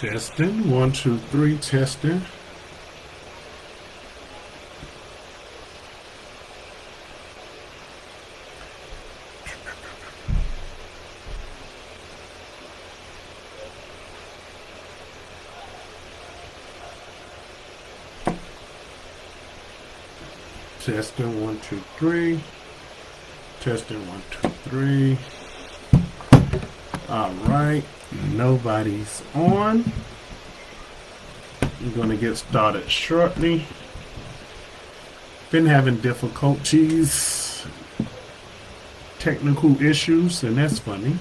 Testing. 1, 2, 3. Testing. Testing. 1, 2, 3. Testing. 1, 2, 3. All right. Nobody's on. I'm going to get started shortly. Been having difficulties, technical issues, and that's funny.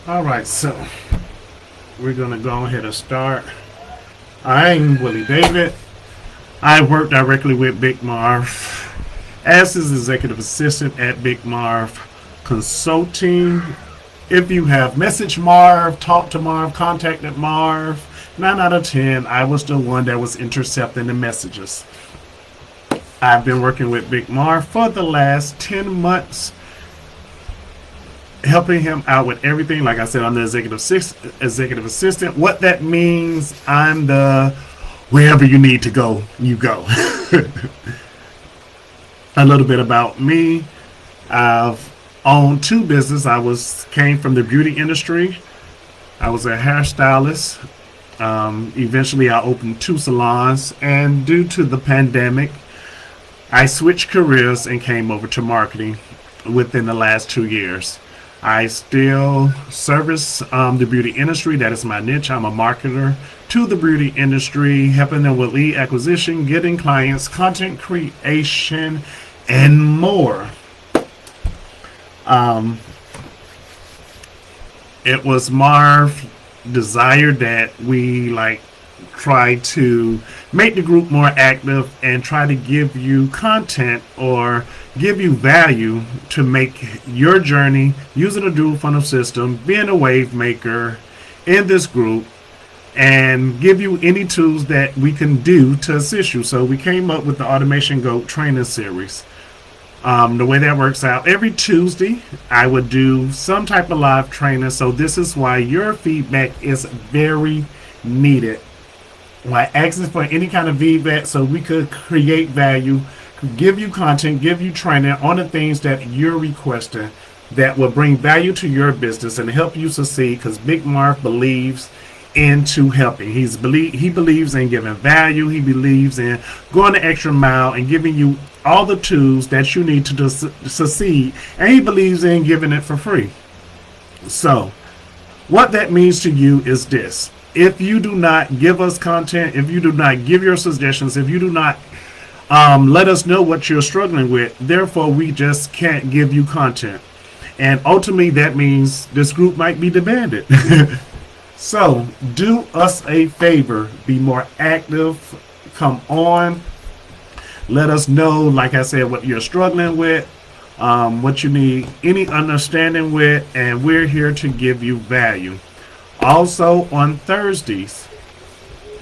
Alright, so we're going to go ahead and start. I'm Willie David. I work directly with Big Marv as his executive assistant at Big Marv Consulting. If you have messaged Marv, talked to Marv, contacted Marv, 9 out of 10, I was the one that was intercepting the messages. I've been working with Big Marv for the last 10 months. Helping him out with everything. Like I said, I'm the executive assistant. What that means, I'm the wherever you need to go, you go. A little bit about me. I've owned 2 businesses. Came from the beauty industry. I was a hairstylist. Eventually, I opened 2 salons, and due to the pandemic, I switched careers and came over to marketing within the last 2 years. I still service the beauty industry. That is my niche. I'm a marketer to the beauty industry, helping them with lead acquisition, getting clients, content creation, and more. It was Marv's desire that we try to make the group more active and try to give you content or give you value to make your journey using a dual funnel system, being a wave maker in this group, and give you any tools that we can do to assist you. So we came up with the Automation Goat training series. The way that works out, every Tuesday I would do some type of live training. So this is why your feedback is very needed. Why asking for any kind of feedback so we could create value, give you content, give you training on the things that you're requesting that will bring value to your business and help you succeed, because Big Marv believes into helping. He believes in giving value. He believes in going the extra mile and giving you all the tools that you need to succeed, and he believes in giving it for free. So what that means to you is this: if you do not give us content, if you do not give your suggestions, if you do not let us know what you're struggling with, therefore we just can't give you content. And ultimately that means this group might be disbanded. So do us a favor, be more active, come on, let us know, like I said, what you're struggling with, what you need any understanding with, and we're here to give you value. Also on Thursdays,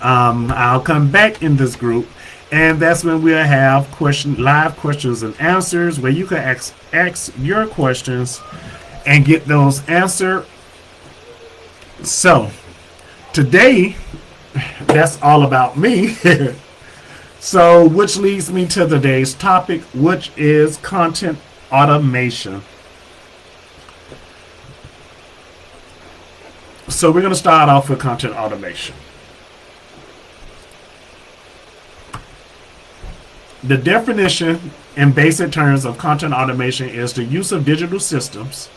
I'll come back in this group, and that's when we'll have live questions and answers, where you can ask your questions and get those answered. So today, that's all about me. So, which leads me to today's topic, which is content automation. So we're going to start off with content automation. The definition in basic terms of content automation is the use of digital systems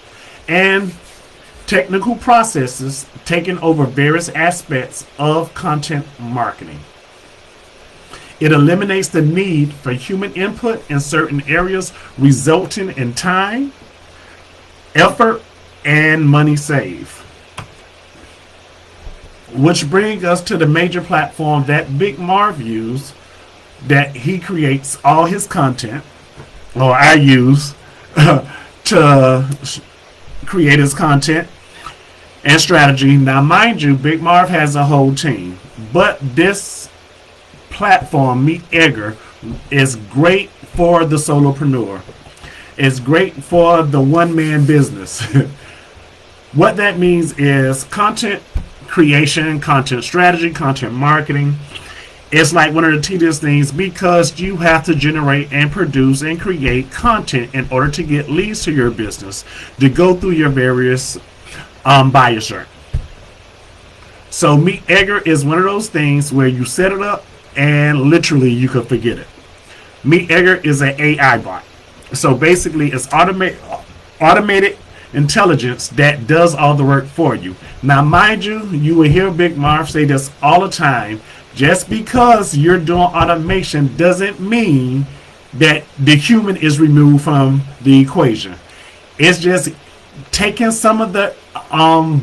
and technical processes taking over various aspects of content marketing. It eliminates the need for human input in certain areas, resulting in time, effort, and money saved. which brings us to the major platform that Big Marv uses, that he creates all his content, or I use to create his content and strategy. Now, mind you, Big Marv has a whole team, but this platform, MeetEdgar, is great for the solopreneur. It's great for the one-man business. What that means is content creation, content strategy, content marketing. It's like one of the tedious things because you have to generate and produce and create content in order to get leads to your business to go through your various buyer's journey. So MeetEdgar is one of those things where you set it up and literally you could forget it. MeetEdgar is an AI bot. So basically it's automated intelligence that does all the work for you. Now mind you, you will hear Big Marv say this all the time. Just because you're doing automation doesn't mean that the human is removed from the equation. It's just taking some of the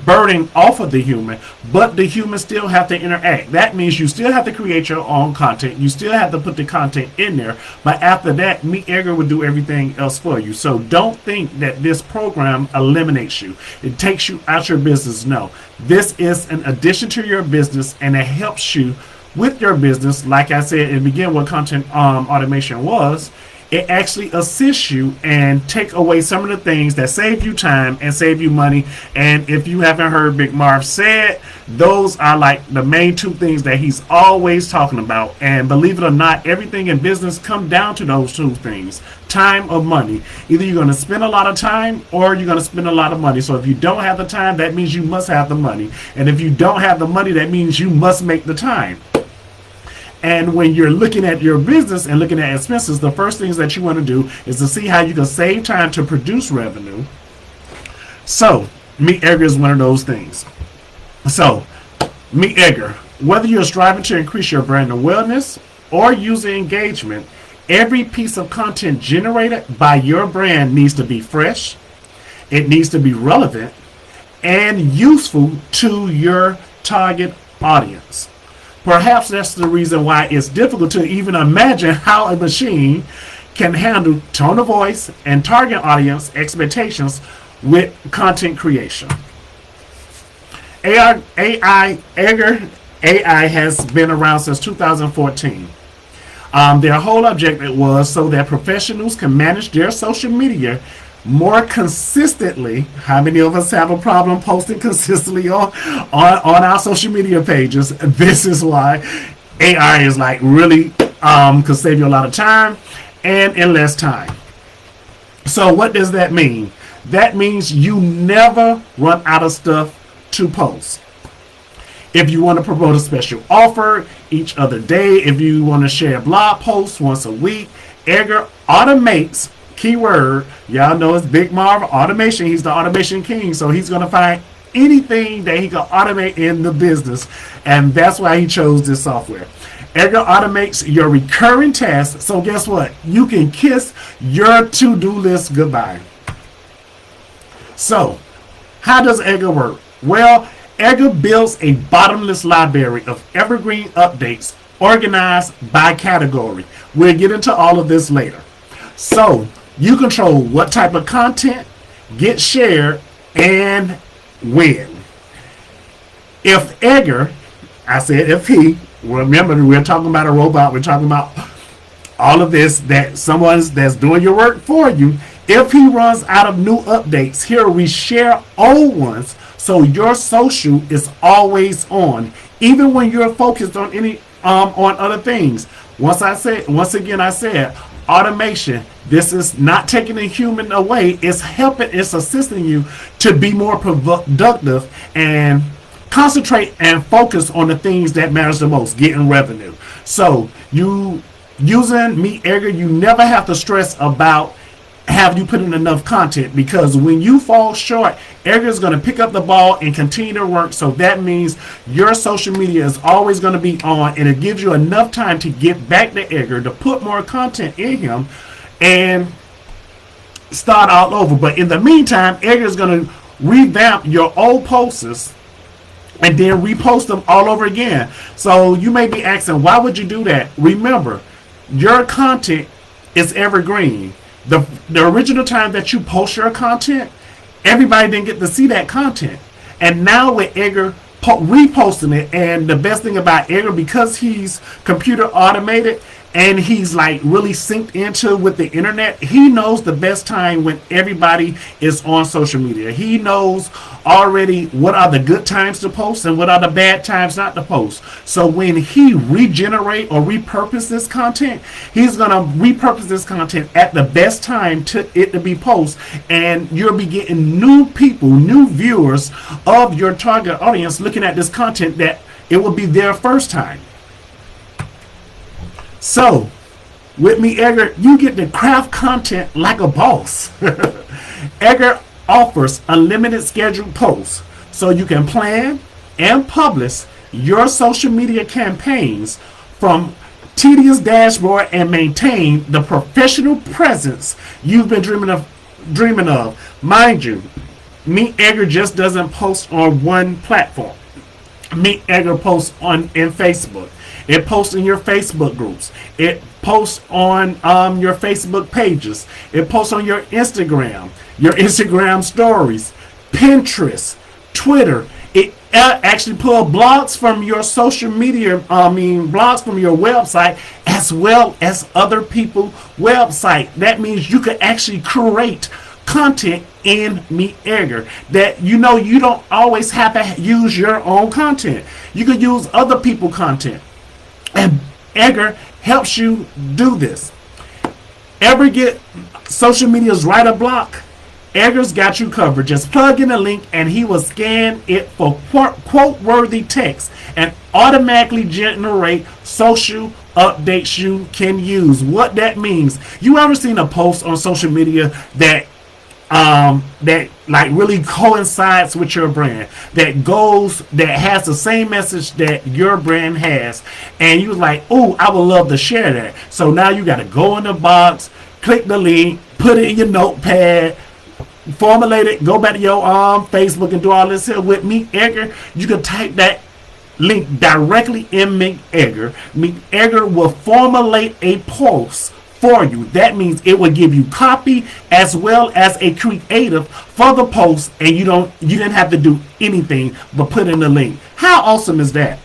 burden off of the human, but the humans still have to interact. That means you still have to create your own content. You still have to put the content in there. But after that, MeetEdgar will do everything else for you. So don't think that this program eliminates you. It takes you out your business. No. This is an addition to your business, and it helps you with your business. Like I said in the beginning, what content automation was, it actually assists you and take away some of the things that save you time and save you money. And if you haven't heard Big Marv say it, those are like the main two things that he's always talking about. And believe it or not, everything in business comes down to those two things: time or money. Either you're going to spend a lot of time or you're going to spend a lot of money. So if you don't have the time, that means you must have the money. And if you don't have the money, that means you must make the time. And when you're looking at your business and looking at expenses, the first things that you want to do is to see how you can save time to produce revenue. So MeetEdgar is one of those things. So MeetEdgar, whether you're striving to increase your brand awareness or user engagement, every piece of content generated by your brand needs to be fresh, it needs to be relevant, and useful to your target audience. Perhaps that's the reason why it's difficult to even imagine how a machine can handle tone of voice and target audience expectations with content creation. MeetEdgar AI has been around since 2014. Their whole objective was so that professionals can manage their social media more consistently. How many of us have a problem posting consistently on our social media pages? This is why AI is like really could save you a lot of time and in less time. So what does that mean? That means you never run out of stuff to post. If you want to promote a special offer each other day, if you want to share blog posts once a week, Edgar automates. Keyword, y'all know it's Big Marv automation. He's the automation king, so he's going to find anything that he can automate in the business, and that's why he chose this software. Edgar automates your recurring tasks, so guess what? You can kiss your to-do list goodbye. So, how does Edgar work? Well, Edgar builds a bottomless library of evergreen updates organized by category. We'll get into all of this later. So, you control what type of content gets shared and when. If Edgar, I said if he, remember we're talking about a robot, we're talking about all of this, that someone's that's doing your work for you. If he runs out of new updates, he'll reshare old ones, so your social is always on, even when you're focused on on other things. Once again I said automation. This is not taking a human away. It's assisting you to be more productive and concentrate and focus on the things that matters the most, getting revenue. So you using MeetEdgar, you never have to stress about have you put in enough content, because when you fall short, Edgar is going to pick up the ball and continue to work. So that means your social media is always going to be on, and it gives you enough time to get back to Edgar to put more content in him and start all over. But in the meantime, Edgar is going to revamp your old posts and then repost them all over again. So you may be asking, why would you do that? Remember, your content is evergreen. The original time that you post your content, everybody didn't get to see that content. And now with Edgar reposting it, and the best thing about Edgar, because he's computer automated and he's like really synced into with the internet, he knows the best time when everybody is on social media. He knows already what are the good times to post and what are the bad times not to post. So when he regenerate or repurpose this content, he's gonna repurpose this content at the best time to it to be posted, and you'll be getting new people, new viewers of your target audience looking at this content that it will be their first time. So, with MeetEdgar, you get to craft content like a boss. Edgar offers unlimited scheduled posts, so you can plan and publish your social media campaigns from tedious dashboard and maintain the professional presence you've been dreaming of. Mind you, MeetEdgar just doesn't post on one platform. MeetEdgar posts in Facebook. It posts in your Facebook groups. It posts on your Facebook pages. It posts on your Instagram stories, Pinterest, Twitter. It actually pulls blogs from your social media, blogs from your website, as well as other people's website. That means you could actually create content in MeetEdgar that you don't always have to use your own content. You could use other people's content. And Edgar helps you do this. Ever get social media's writer block? Edgar's got you covered. Just plug in a link and he will scan it for quote-worthy text and automatically generate social updates you can use. What that means, you ever seen a post on social media that like really coincides with your brand, that has the same message that your brand has, and you like, oh, I would love to share that. So now you got to go in the box, click the link, put it in your notepad, formulate it, go back to your Facebook and do all this here. With MeetEdgar, you can type that link directly in MeetEdgar. MeetEdgar will formulate a post for you. That means it will give you copy as well as a creative for the post, and you didn't have to do anything but put in the link. How awesome is that?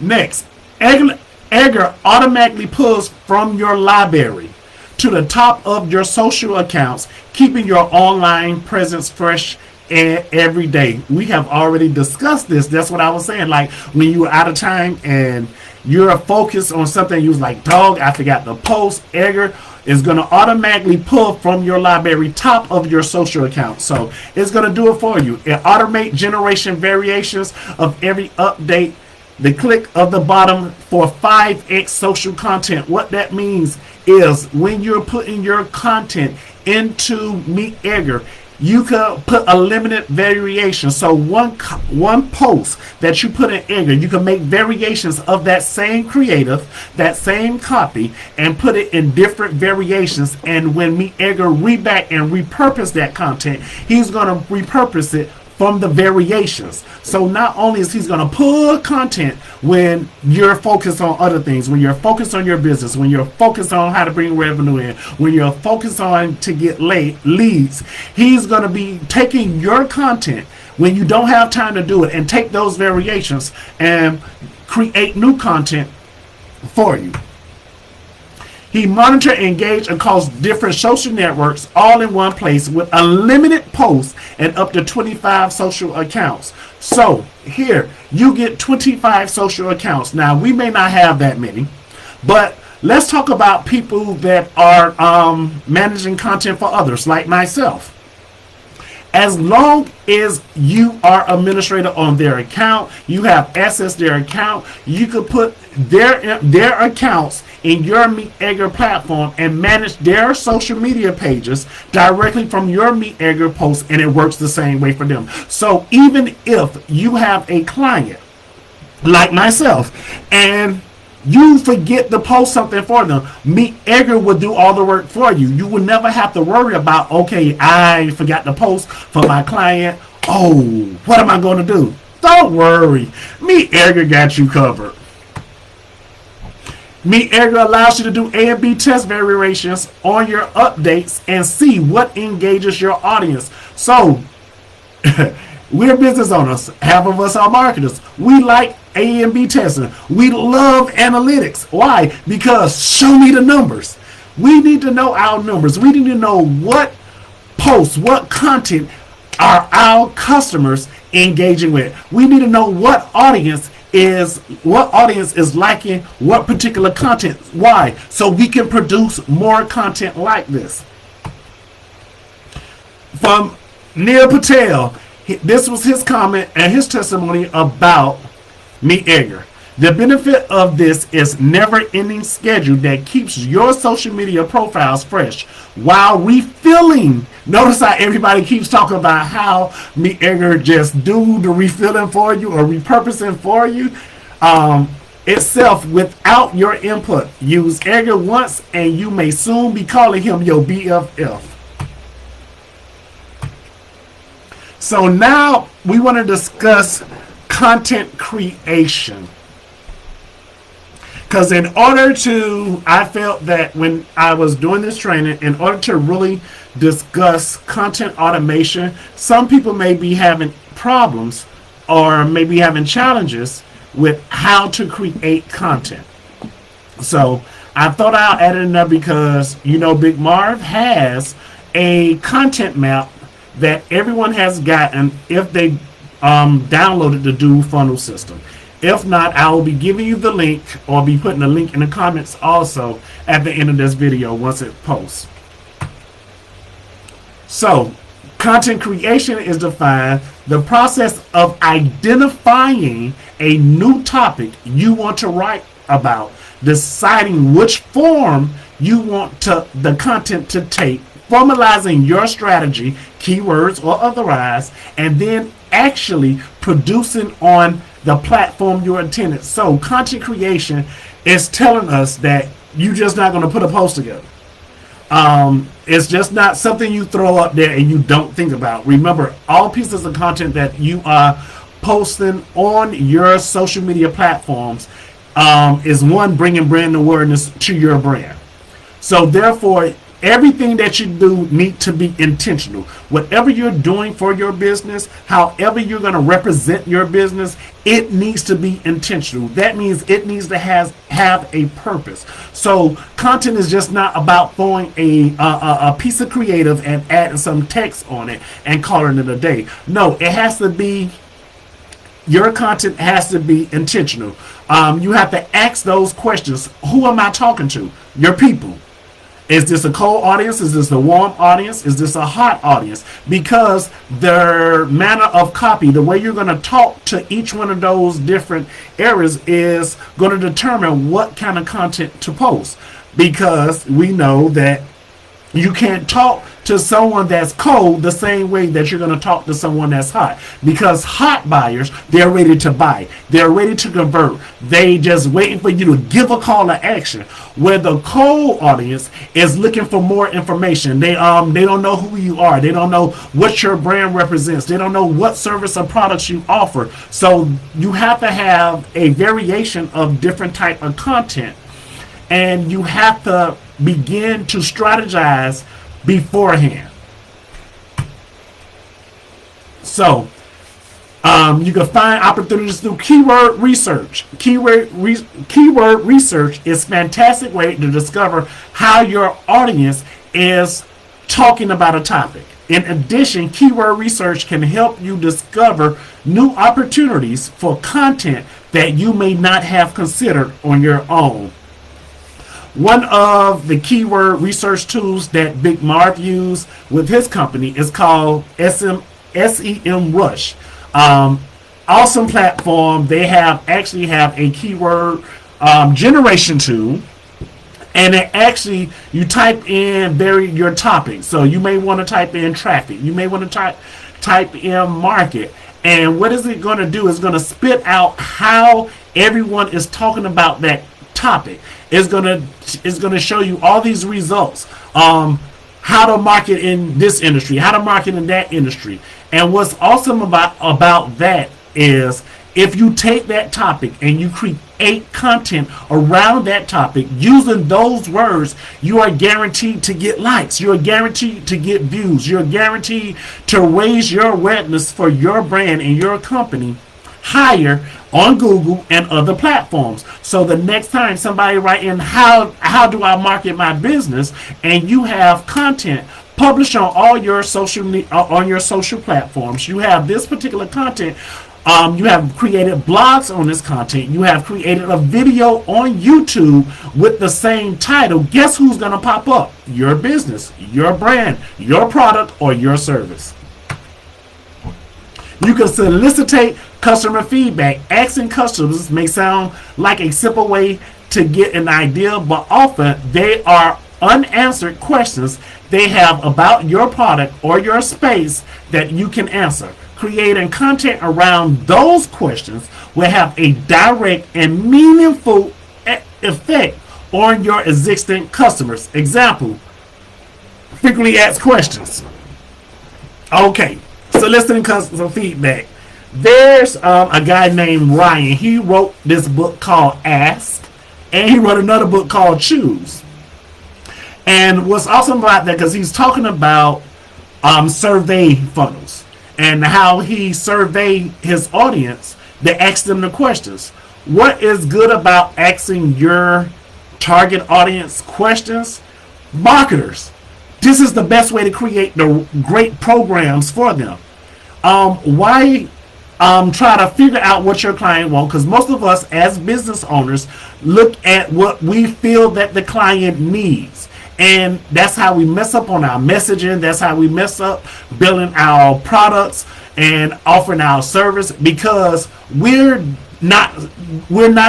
Next, Edgar automatically pulls from your library to the top of your social accounts, keeping your online presence fresh every day. We have already discussed this. That's what I was saying. Like when you were out of time and you're focused on something, you was like, dog, I forgot the post. Edgar is going to automatically pull from your library top of your social account. So it's going to do it for you. It automate generation variations of every update. The click of the bottom for 5x social content. What that means is when you're putting your content into MeetEdgar, you can put a limited variation. So one post that you put in Edgar, you can make variations of that same creative, that same copy, and put it in different variations. And when MeetEdgar reback and repurpose that content, he's going to repurpose it from the variations. So not only is he's going to pull content when you're focused on other things, when you're focused on your business, when you're focused on how to bring revenue in, when you're focused on to get leads, he's going to be taking your content when you don't have time to do it and take those variations and create new content for you. He monitor, engage across different social networks all in one place with unlimited posts and up to 25 social accounts. So here you get 25 social accounts. Now we may not have that many, but let's talk about people that are managing content for others like myself. As long as you are administrator on their account, you have access to their account, you could put their accounts in your MeetEdgar platform and manage their social media pages directly from your MeetEdgar post, and it works the same way for them. So even if you have a client like myself and You forget to post something for them. MeetEdgar will do all the work for you. You will never have to worry about, okay, I forgot to post for my client. Oh, what am I going to do? Don't worry. MeetEdgar got you covered. MeetEdgar allows you to do A and B test variations on your updates and see what engages your audience. So, we're business owners. Half of us are marketers. We like A and B testing. We love analytics. Why? Because show me the numbers. We need to know our numbers. We need to know what posts, what content are our customers engaging with. We need to know what audience is liking what particular content. Why? So we can produce more content like this. From Neil Patel, this was his comment and his testimony about MeetEdgar. The benefit of this is never-ending schedule that keeps your social media profiles fresh while refilling. Notice how everybody keeps talking about how MeetEdgar just do the refilling for you or repurposing for you itself without your input. Use Edgar once and you may soon be calling him your BFF. So now we want to discuss content creation. Because I felt that when I was doing this training, in order to really discuss content automation, some people may be having problems or maybe having challenges with how to create content. So I thought I'll add it in there because, Big Marv has a content map that everyone has gotten if they downloaded the dual funnel system. If not, I will be giving you the link or be putting the link in the comments also at the end of this video once it posts. So, content creation is defined the process of identifying a new topic you want to write about, deciding which form you want the content to take, formalizing your strategy, keywords or otherwise, and then actually producing on the platform you intended. So content creation is telling us that you're just not going to put a post together. It's just not something you throw up there and you don't think about. Remember, all pieces of content that you are posting on your social media platforms is one, bringing brand awareness to your brand. So therefore, everything that you do need to be intentional. Whatever you're doing for your business, however you're going to represent your business, it needs to be intentional. That means it needs to have a purpose. So content is just not about throwing a piece of creative and adding some text on it and calling it a day. No, it has to be, your content has to be intentional. You have to ask those questions. Who am I talking to? Your people. Is this a cold audience? Is this a warm audience? Is this a hot audience? Because their manner of copy, the way you're going to talk to each one of those different areas is going to determine what kind of content to post. Because we know that you can't talk to someone that's cold the same way that you're going to talk to someone that's hot. Because hot buyers, they're ready to buy. They're ready to convert. They just waiting for you to give a call to action. Where the cold audience is looking for more information. They don't know who you are. They don't know what your brand represents. They don't know what service or products you offer. So you have to have a variation of different type of content. And you have to begin to strategize beforehand. So you can find opportunities through keyword research. Keyword research is a fantastic way to discover how your audience is talking about a topic. In addition, keyword research can help you discover new opportunities for content that you may not have considered on your own. One of the keyword research tools that Big Marv used with his company is called SEM Rush. Awesome platform. They actually have a keyword generation tool, and it actually, you type in your topic. So you may want to type in traffic. You may want to type in market. And what is it going to do? It's going to spit out how everyone is talking about that topic. It's gonna show you all these results. How to market in this industry, how to market in that industry. And what's awesome about that is if you take that topic and you create content around that topic using those words, you are guaranteed to get likes. You're guaranteed to get views. You're guaranteed to raise your awareness for your brand and your company higher on Google and other platforms. So the next time somebody write in how do I market my business, and you have content published on all your social platforms, you have this particular content. You have created blogs on this content. You have created a video on YouTube with the same title. Guess who's going to pop up? Your business, your brand, your product, or your service. You can solicit customer feedback. Asking customers may sound like a simple way to get an idea, but often they are unanswered questions they have about your product or your space that you can answer. Creating content around those questions will have a direct and meaningful effect on your existing customers. Example, frequently asked questions. Okay, soliciting customer feedback. There's a guy named Ryan. He wrote this book called Ask, and he wrote another book called Choose. And what's awesome about that, because he's talking about survey funnels and how he surveyed his audience to ask them the questions. What is good about asking your target audience questions? Marketers. This is the best way to create the great programs for them. Why try to figure out what your client wants? Because most of us as business owners look at what we feel that the client needs. And that's how we mess up on our messaging. That's how we mess up building our products and offering our service, because we're not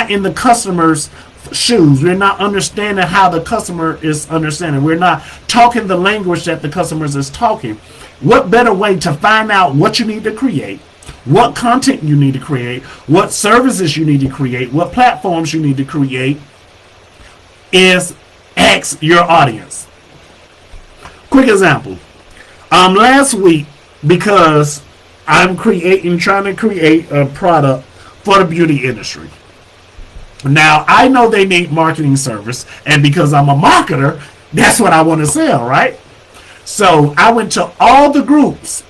in the customer's shoes. We're not understanding how the customer is understanding. We're not talking the language that the customers is talking. What better way to find out what you need to create, what content you need to create, what services you need to create, what platforms you need to create, is ask your audience. Quick example. Last week, because I'm trying to create a product for the beauty industry. Now, I know they need marketing service, and because I'm a marketer, that's what I want to sell, right? So I went to all the groups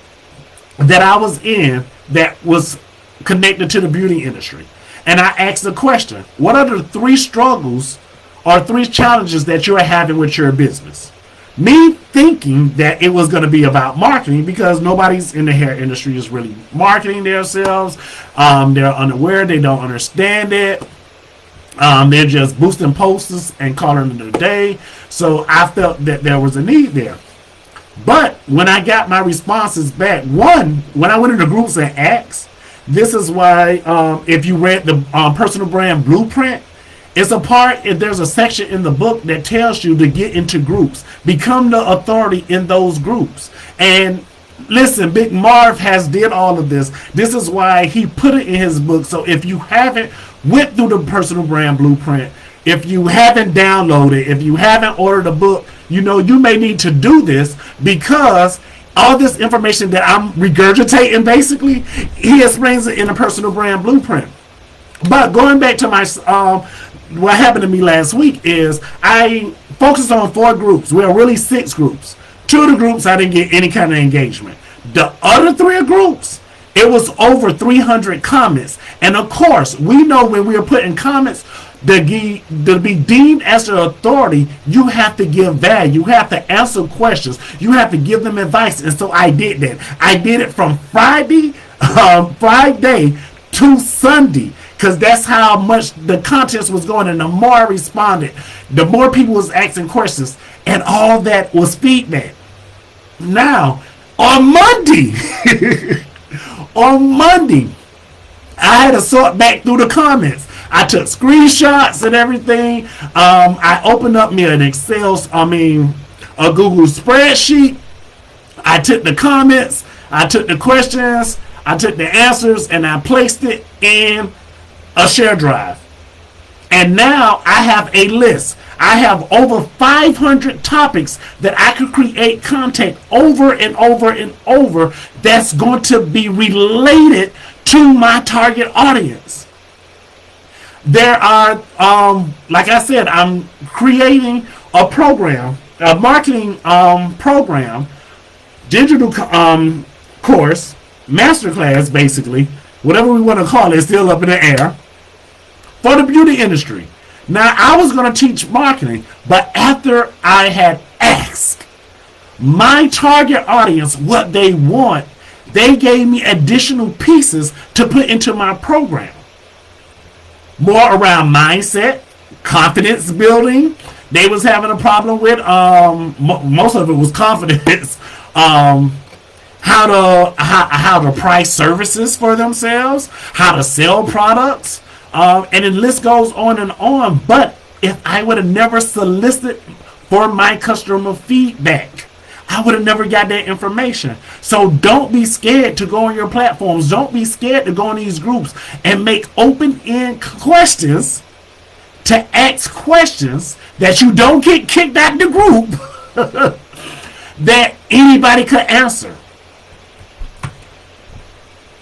that I was in that was connected to the beauty industry, and I asked the question, what are the 3 struggles or 3 challenges that you're having with your business? Me thinking that it was going to be about marketing, because nobody's in the hair industry is really marketing themselves. They're unaware. They don't understand it. They're just boosting posters and calling it a day. So I felt that there was a need there. But when I got my responses back, one, when I went into groups and asked, this is why if you read the personal brand blueprint, there's a section in the book that tells you to get into groups, become the authority in those groups. And listen, Big Marv has did all of this. This is why he put it in his book. So if you haven't went through the personal brand blueprint, if you haven't downloaded, if you haven't ordered a book, you may need to do this, because all this information that I'm regurgitating, basically, he explains it in a personal brand blueprint. But going back to my what happened to me last week is I focused on 4 groups. Well, really 6 groups. 2 of the groups I didn't get any kind of engagement. The other 3 groups, it was over 300 comments. And of course, we know when we are putting comments, to be deemed as an authority, you have to give value. You have to answer questions. You have to give them advice. And so I did that. I did it from Friday to Sunday, because that's how much the contest was going. And the more I responded, the more people was asking questions, and all that was feedback. Now, on Monday, I had to sort back through the comments. I took screenshots and everything. I opened up me an a Google spreadsheet. I took the comments, I took the questions, I took the answers, and I placed it in a share drive. And now I have a list. I have over 500 topics that I could create content over and over and over that's going to be related to my target audience. There are, like I said, I'm creating a program, a marketing program, digital course, masterclass, basically, whatever we want to call it, it's still up in the air, for the beauty industry. Now, I was going to teach marketing, but after I had asked my target audience what they want, they gave me additional pieces to put into my program. More around mindset, confidence building. They was having a problem with, most of it was confidence, how to price services for themselves, how to sell products, and the list goes on and on. But if I would have never solicited for my customer feedback, I would have never got that information. So don't be scared to go on your platforms. Don't be scared to go in these groups and make open-end questions, to ask questions that you don't get kicked out the group that anybody could answer.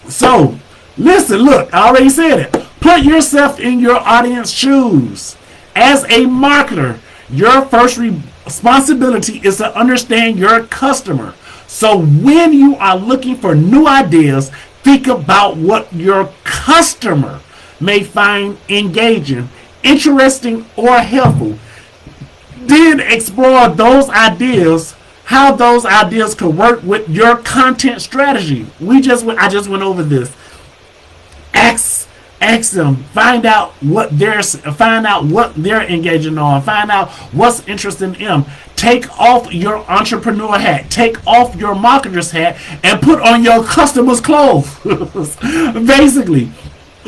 So, listen, look, I already said it. Put yourself in your audience shoes. As a marketer, your first responsibility is to understand your customer. So when you are looking for new ideas, think about what your customer may find engaging, interesting, or helpful. Then explore those ideas, how those ideas could work with your content strategy. I just went over this. Ask them, find out what they're engaging on, find out what's interesting in them. Take off your entrepreneur hat, take off your marketer's hat, and put on your customer's clothes. Basically.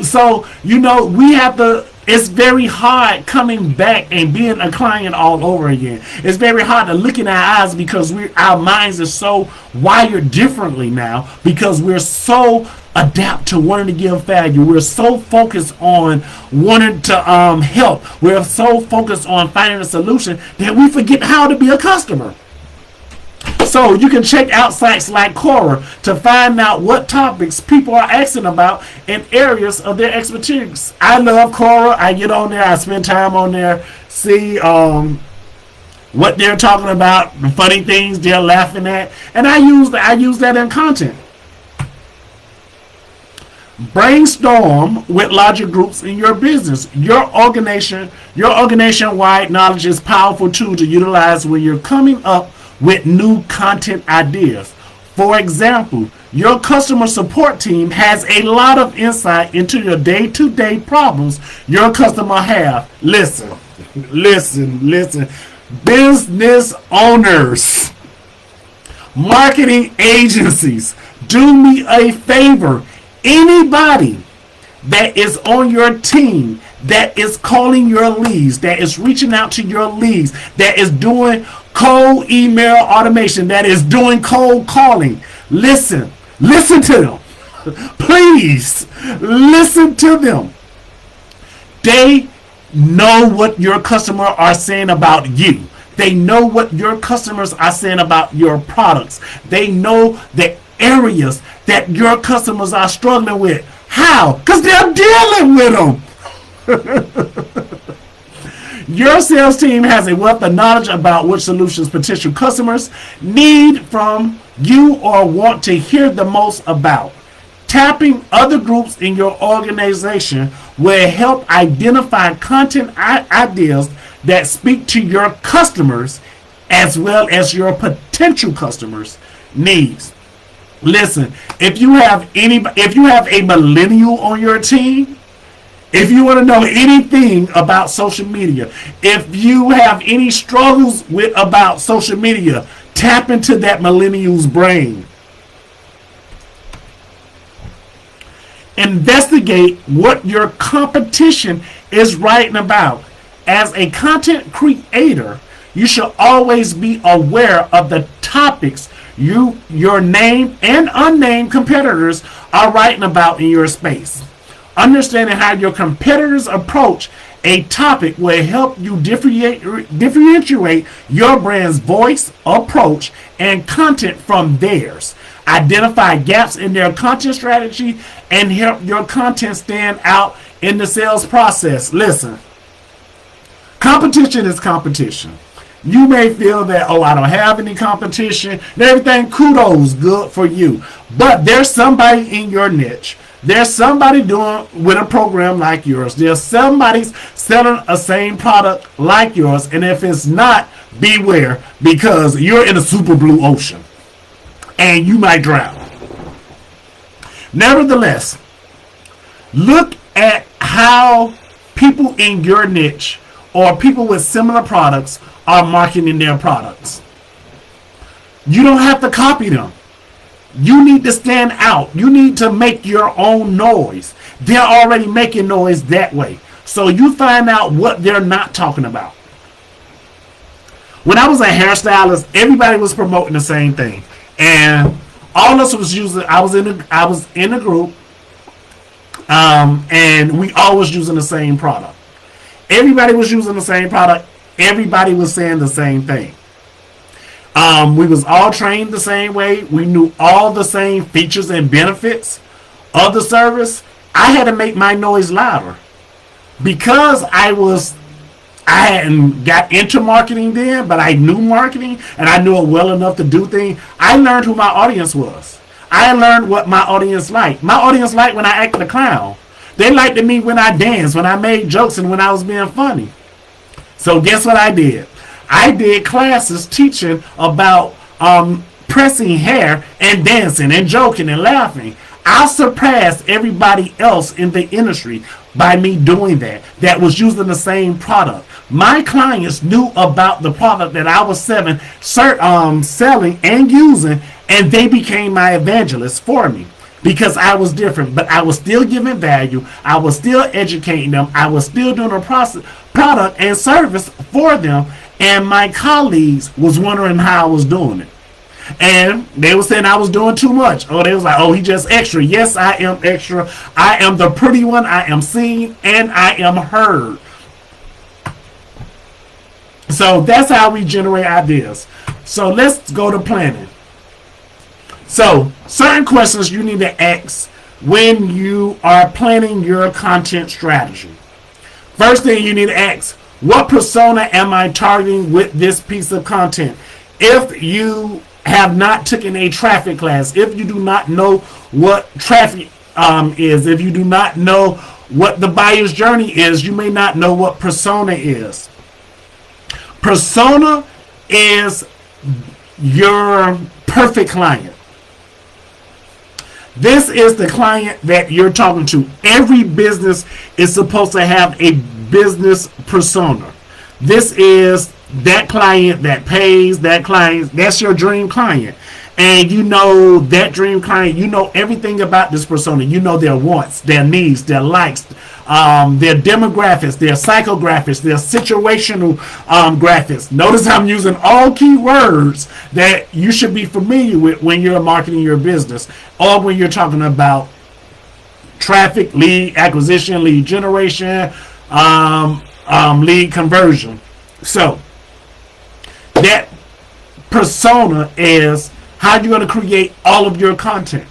So, we have to, it's very hard coming back and being a client all over again. It's very hard to look in our eyes because our minds are so wired differently now, because we're so adapt to wanting to give value. We're so focused on wanting to help. We're so focused on finding a solution that we forget how to be a customer. So you can check out sites like Quora to find out what topics people are asking about in areas of their expertise. I love Quora. I get on there. I spend time on there. See what they're talking about, the funny things they're laughing at, and I use that in content. Brainstorm with larger groups in your business. Your organization-wide knowledge is a powerful tool to utilize when you're coming up with new content ideas. For example, your customer support team has a lot of insight into your day-to-day problems your customer have. Listen. Business owners, marketing agencies, do me a favor. Anybody that is on your team, that is calling your leads, that is reaching out to your leads, that is doing cold email automation, that is doing cold calling, listen to them. Please listen to them. They know what your customers are saying about you. They know what your customers are saying about your products. They know the areas that your customers are struggling with. How? Because they're dealing with them. Your sales team has a wealth of knowledge about which solutions potential customers need from you or want to hear the most about. Tapping other groups in your organization will help identify content ideas that speak to your customers as well as your potential customers' needs. Listen, if you have a millennial on your team, if you want to know anything about social media, if you have any struggles about social media, tap into that millennial's brain. Investigate what your competition is writing about. As a content creator, you should always be aware of the topics your name and unnamed competitors are writing about in your space. Understanding how your competitors approach A topic will help you differentiate your brand's voice, approach, and content from theirs. Identify gaps in their content strategy and help your content stand out in the sales process. Listen, competition is competition. You may feel that, oh, I don't have any competition and everything. Kudos, good for you. But there's somebody in your niche. There's somebody doing with a program like yours. There's somebody selling a same product like yours. And if it's not, beware, because you're in a super blue ocean and you might drown. Nevertheless, look at how people in your niche or people with similar products are marketing their products. You don't have to copy them. You need to stand out. You need to make your own noise. They're already making noise that way. So you find out what they're not talking about. When I was a hairstylist, everybody was promoting the same thing. And all of us was using, I was in a group, and we all was using the same product. Everybody was using the same product. Everybody was saying the same thing. We was all trained the same way. We knew all the same features and benefits of the service. I had to make my noise louder because I hadn't got into marketing then, but I knew marketing and I knew it well enough to do things. I learned who my audience was. I learned what my audience liked. My audience liked when I acted a clown. They liked me when I danced, when I made jokes, and when I was being funny. So guess what I did? I did classes teaching about pressing hair and dancing and joking and laughing. I surpassed everybody else in the industry by me doing that was using the same product. My clients knew about the product that I was selling and using, and they became my evangelists for me because I was different. But I was still giving value. I was still educating them. I was still doing a product and service for them. And my colleagues was wondering how I was doing it. And they were saying I was doing too much. Oh, they was like, oh, he just extra. Yes, I am extra. I am the pretty one. I am seen and I am heard. So that's how we generate ideas. So let's go to planning. So certain questions you need to ask when you are planning your content strategy. First thing you need to ask, what persona am I targeting with this piece of content? If you have not taken a traffic class, if you do not know what traffic is, if you do not know what the buyer's journey is, you may not know what persona is. Persona is your perfect client. This is the client that you're talking to. Every business is supposed to have a business persona. This is that client that pays, that client, that's your dream client. And you know that dream client, you know everything about this persona. You know their wants, their needs, their likes, their demographics, their psychographics, their situational graphics. Notice I'm using all keywords that you should be familiar with when you're marketing your business or when you're talking about traffic, lead acquisition, lead generation, lead conversion. So that persona is how you're going to create all of your content.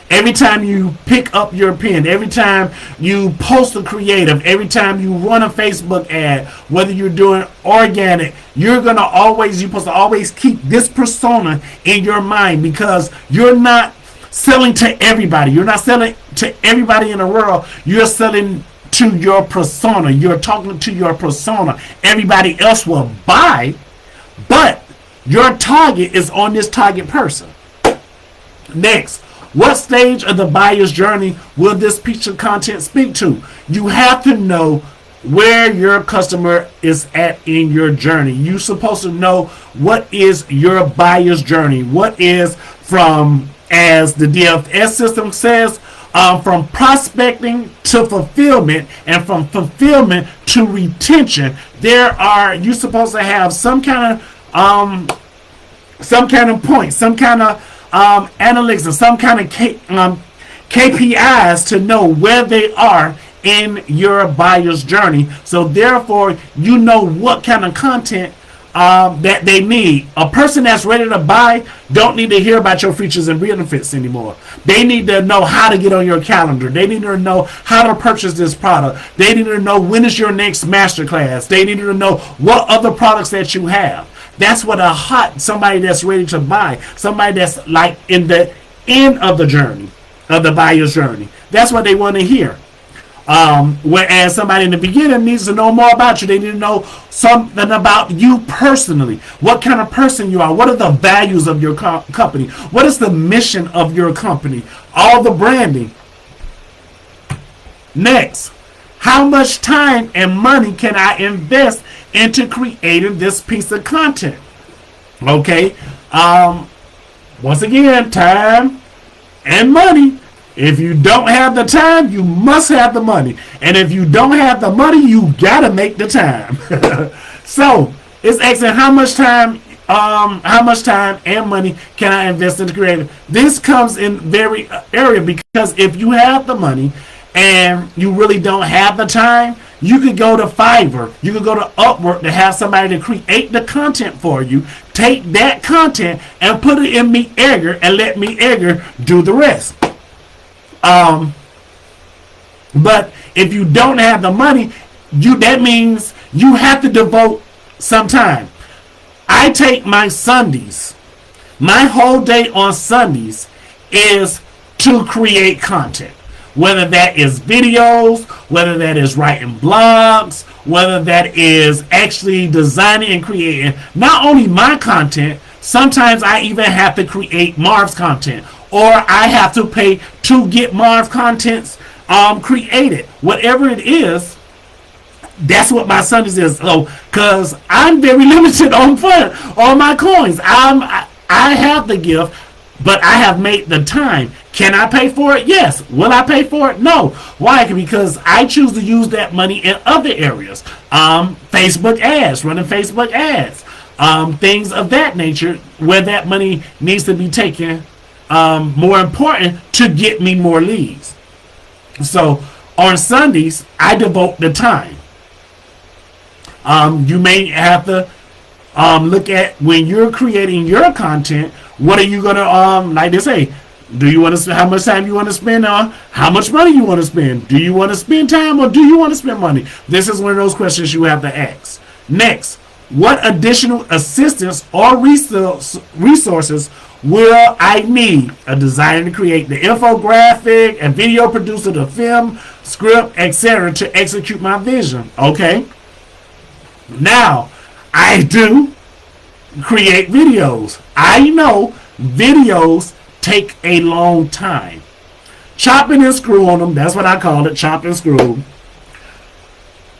Every time you pick up your pen, every time you post a creative, every time you run a Facebook ad, whether you're doing organic, you're supposed to always keep this persona in your mind because you're not selling to everybody. You're not selling to everybody in the world. You're selling to your persona. You're talking to your persona. Everybody else will buy, but your target is on this target person. Next, what stage of the buyer's journey will this piece of content speak to? You have to know where your customer is at in your journey. You're supposed to know what is your buyer's journey. What is from, as the DFS system says, from prospecting to fulfillment, and from fulfillment to retention. You're supposed to have some kind of point, some kind of analytics, and some kind of KPIs to know where they are in your buyer's journey. So therefore, you know what kind of content that they need. A person that's ready to buy don't need to hear about your features and benefits anymore. They need to know how to get on your calendar. They need to know how to purchase this product. They need to know when is your next masterclass. They need to know what other products that you have. That's what somebody that's ready to buy, somebody that's like in the end of the journey, of the buyer's journey. That's what they want to hear. Whereas somebody in the beginning needs to know more about you. They need to know something about you personally. What kind of person you are. What are the values of your company? What is the mission of your company? All the branding. Next, how much time and money can I invest into creating this piece of content? Okay. Once again, time and money. If you don't have the time, you must have the money. And if you don't have the money, you gotta make the time. So it's asking how much time and money can I invest into creating? This comes in very area, because if you have the money and you really don't have the time, you could go to Fiverr, you could go to Upwork to have somebody to create the content for you. Take that content and put it in MeetEdgar and let MeetEdgar do the rest. But if you don't have the money, that means you have to devote some time. I take my Sundays, my whole day on Sundays is to create content. Whether that is videos, whether that is writing blogs, whether that is actually designing and creating not only my content, sometimes I even have to create Marv's content, or I have to pay to get Marv contents created. Whatever it is, that's what my Sundays is. So, because I'm very limited on my coins. I have the gift, but I have made the time. Can I pay for it? Yes. Will I pay for it? No. Why? Because I choose to use that money in other areas. Facebook ads, running Facebook ads, things of that nature, where that money needs to be taken. More important to get me more leads. So on Sundays, I devote the time. You may have to look at when you're creating your content. What are you gonna like they say? Do you want to spend how much time you want to spend on? How much money you want to spend? Do you want to spend time or do you want to spend money? This is one of those questions you have to ask. Next, what additional assistance or resources will I need? A designer to create the infographic, a video producer to film, script, etc. to execute my vision. Okay. Now, I do create videos. I know videos take a long time. Chopping and screw on them, that's what I call it, chop and screw.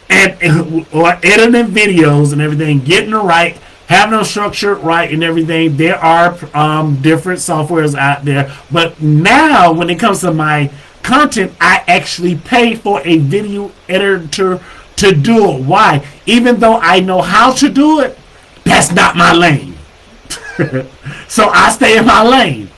Or editing videos and everything, getting it right, having them structured right and everything. There are different softwares out there. But now, when it comes to my content, I actually pay for a video editor to do it. Why? Even though I know how to do it, that's not my lane. So I stay in my lane.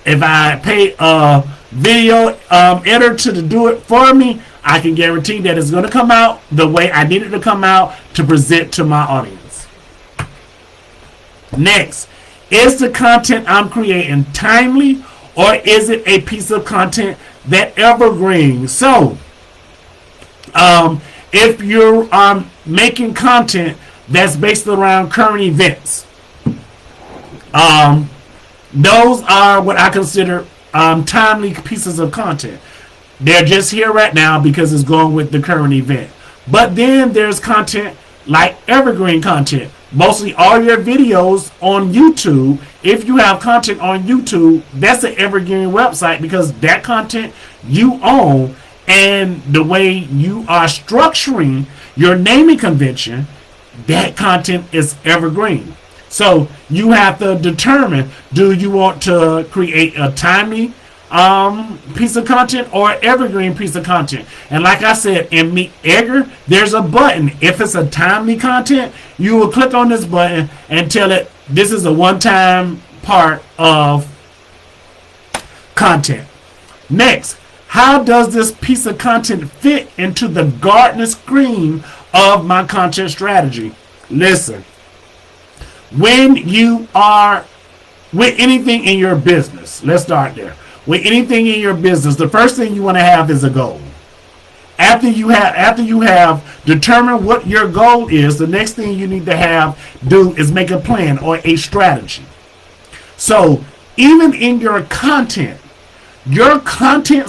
If I pay a video editor to do it for me, I can guarantee that it's going to come out the way I need it to come out to present to my audience. Next, is the content I'm creating timely, or is it a piece of content that evergreen? So, if you're making content that's based around current events, those are what I consider timely pieces of content. They're just here right now because it's going with the current event. But then there's content like evergreen content. Mostly all your videos on YouTube, if you have content on YouTube, that's an evergreen website because that content you own, and the way you are structuring your naming convention, that content is evergreen. So you have to determine, do you want to create a timely piece of content or evergreen piece of content? And like I said, in MeetEdgar, there's a button. If it's a timely content, you will click on this button and tell it this is a one-time part of content. Next, How does this piece of content fit into the garden scheme of my content strategy? Listen, when you are with anything in your business, let's start there. With anything in your business, the first thing you want to have is a goal. After you have determined what your goal is, the next thing you need to do is make a plan or a strategy. So even in your content's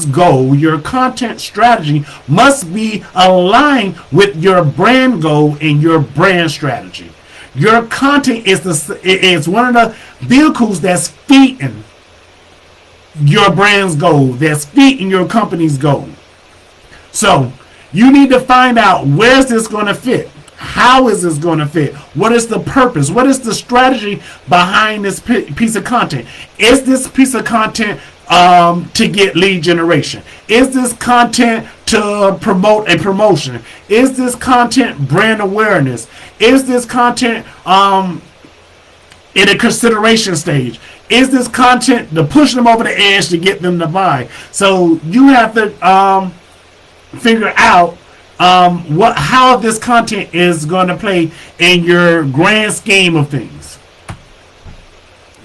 goal, your content strategy must be aligned with your brand goal and your brand strategy. Your content is one of the vehicles that's feeding your brand's goal, that's feeding your company's goal. So you need to find out, where's this going to fit? How is this going to fit? What is the purpose? What is the strategy behind this piece of content? Is this piece of content to get lead generation? Is this content to promote a promotion? Is this content brand awareness? Is this content in a consideration stage? Is this content to push them over the edge to get them to buy? So you have to figure out how this content is going to play in your grand scheme of things.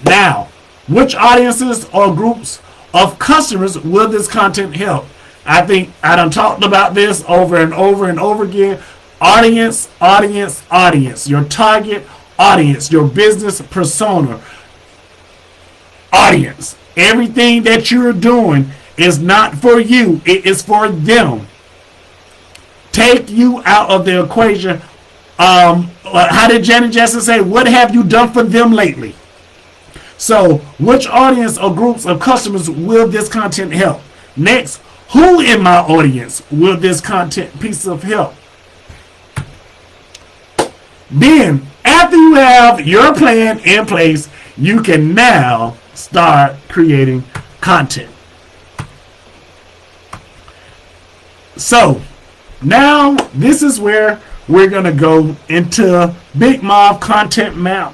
Now, which audiences or groups of customers will this content help? I think I done talked about this over and over and over again. Audience, audience, audience. Your target audience, your business persona. Audience. Everything that you're doing is not for you. It is for them. Take you out of the equation. How did Janet Jackson say? What have you done for them lately? So, which audience or groups of customers will this content help? Next, who in my audience will this content piece of help? Then, after you have your plan in place, you can now start creating content. So, now this is where we're going to go into Big Marv Content Map.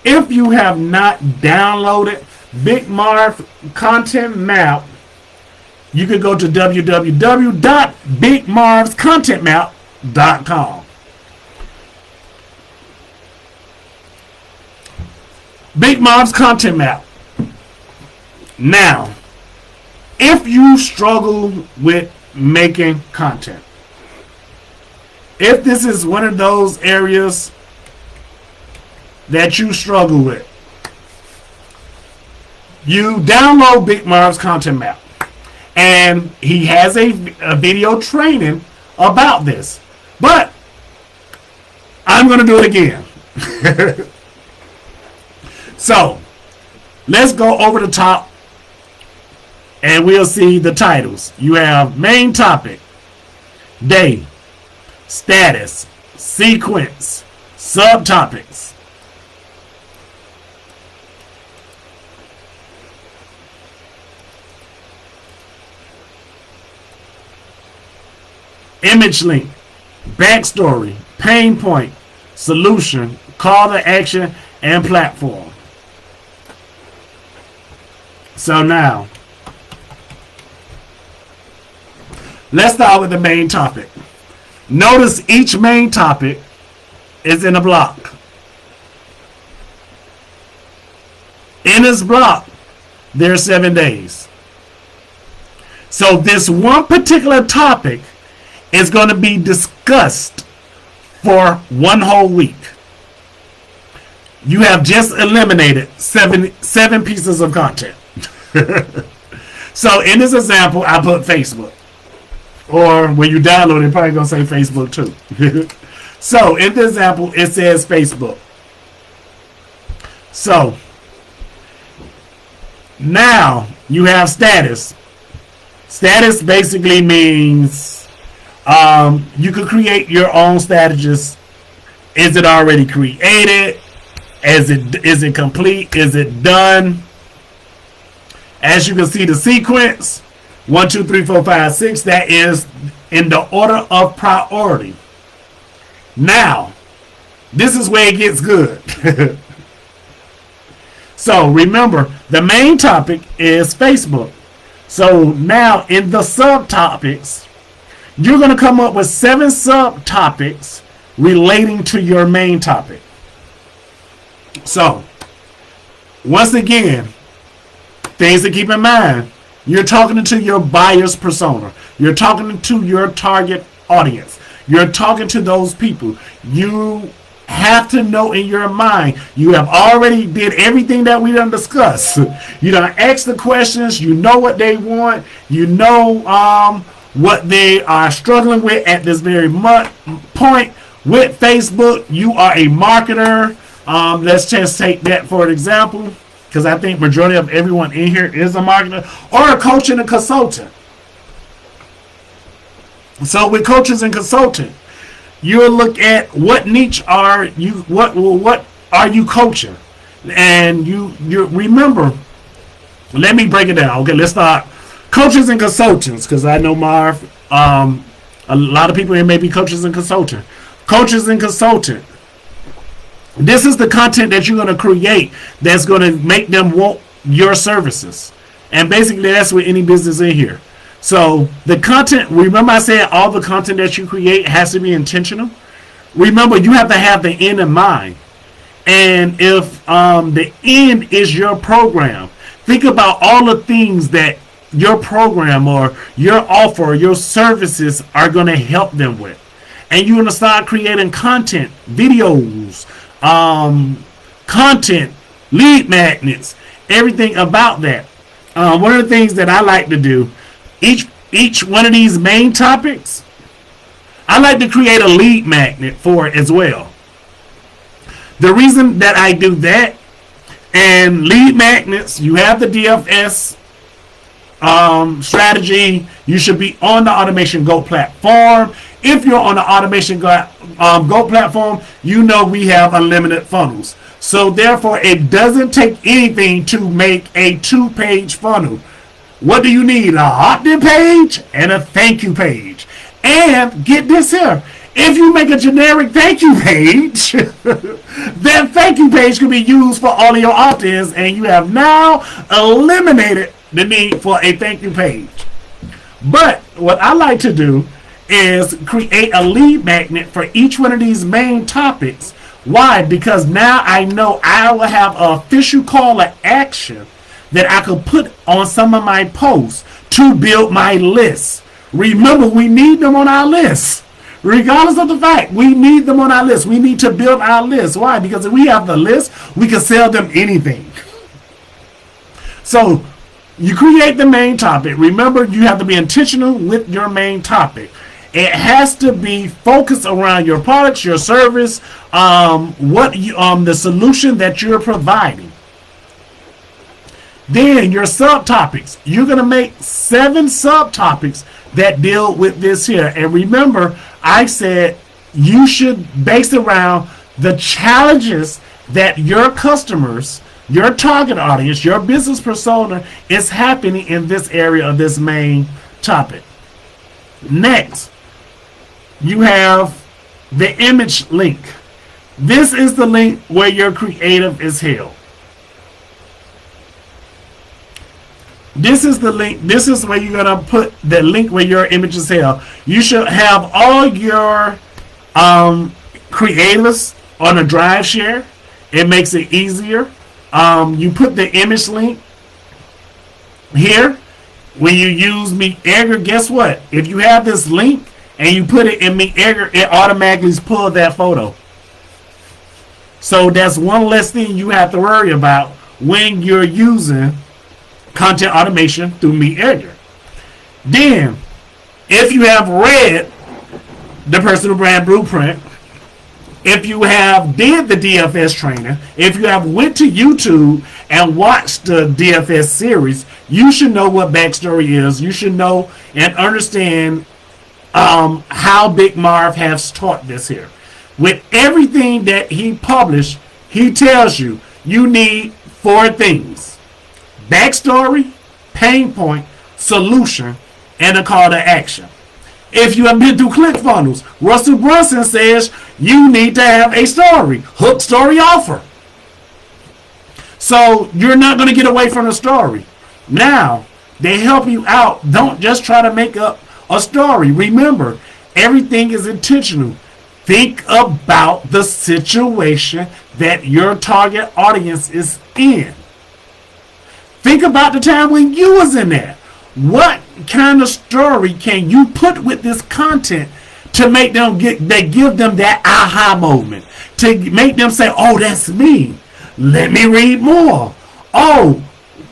If you have not downloaded Big Marv Content Map, you can go to www.bigmarvscontentmap.com. Big Marv's Content Map. Now, if you struggle with making content, if this is one of those areas that you struggle with, you download Big Marv's Content Map. And he has a video training about this. But I'm going to do it again. So, let's go over the top and we'll see the titles. You have main topic, day, status, sequence, subtopics. Image link, backstory, pain point, solution, call to action, and platform. So now, let's start with the main topic. Notice each main topic is in a block. In this block, there are 7 days. So this one particular topic is going to be discussed for one whole week. You have just eliminated seven pieces of content. So in this example, I put Facebook. Or when you download it, probably going to say Facebook too. So in this example, it says Facebook. So now you have status. Status basically means you could create your own statuses. Is it already created? Is it complete? Is it done? As you can see, the sequence 1, 2, 3, 4, 5, 6. That is in the order of priority. Now, this is where it gets good. So remember, the main topic is Facebook. So now in the subtopics, you're going to come up with 7 subtopics relating to your main topic. So, once again, things to keep in mind. You're talking to your buyer's persona. You're talking to your target audience. You're talking to those people. You have to know in your mind, you have already did everything that we done discussed. You done asked the questions. You know what they want. You know what they are struggling with at this very point. With Facebook, you are a marketer. Let's just take that for an example, because I think majority of everyone in here is a marketer or a coach and a consultant. So with coaches and consultant, you'll look at what niche are you, what are you coaching, and you remember. Let me break it down. Okay, let's start coaches and consultants, because I know Marv. A lot of people here may be coaches and consultant. Coaches and consultant. This is the content that you're going to create that's going to make them want your services. And basically that's with any business in here. So the content, remember I said all the content that you create has to be intentional. Remember, you have to have the end in mind. And if the end is your program, think about all the things that your program or your offer or your services are going to help them with. And you're going to start creating content, videos, content, lead magnets, everything about that. One of the things that I like to do, each one of these main topics, I like to create a lead magnet for it as well. The reason that I do that, and lead magnets, you have the DFS strategy. You should be on the Automation Go platform. If you're on the Automation Go platform, you know we have unlimited funnels. So therefore, it doesn't take anything to make a 2-page funnel. What do you need? A opt-in page and a thank you page. And get this here. If you make a generic thank you page, that thank you page can be used for all of your opt-ins, and you have now eliminated the need for a thank you page. But what I like to do is create a lead magnet for each one of these main topics. Why? Because now I know I will have an official call to action that I could put on some of my posts to build my list. Remember, we need them on our list. Regardless of the fact, we need them on our list. We need to build our list. Why? Because if we have the list, we can sell them anything. So you create the main topic. Remember, you have to be intentional with your main topic. It has to be focused around your products, your service, the solution that you're providing. Then your subtopics. You're going to make 7 subtopics that deal with this here. And remember, I said you should base around the challenges that your customers, your target audience, your business persona is happening in this area of this main topic. Next, you have the image link. This is the link where your creative is held. This is the link. This is where you're going to put the link where your image is held. You should have all your creatives on a drive share. It makes it easier. You put the image link here. When you use MeetEdgar, guess what? If you have this link and you put it in MeetEdgar, it automatically pulls that photo. So that's one less thing you have to worry about when you're using content automation through MeetEdgar. Then, if you have read the personal brand blueprint, if you have did the DFS training, if you have went to YouTube and watched the DFS series, you should know what backstory is. You should know and understand how Big Marv has taught this here. With everything that he published, he tells you need 4 things: backstory, pain point, solution, and a call to action. If you have been through ClickFunnels, Russell Brunson says you need to have a story, hook, story, offer. So you're not going to get away from the story. Now, They help you out. Don't just try to make up a story. Remember, everything is intentional. Think about the situation that your target audience is in. Think about the time when you was in there. What kind of story can you put with this content to make them give them that aha moment, to make them say, "Oh, that's me. Let me read more." Oh,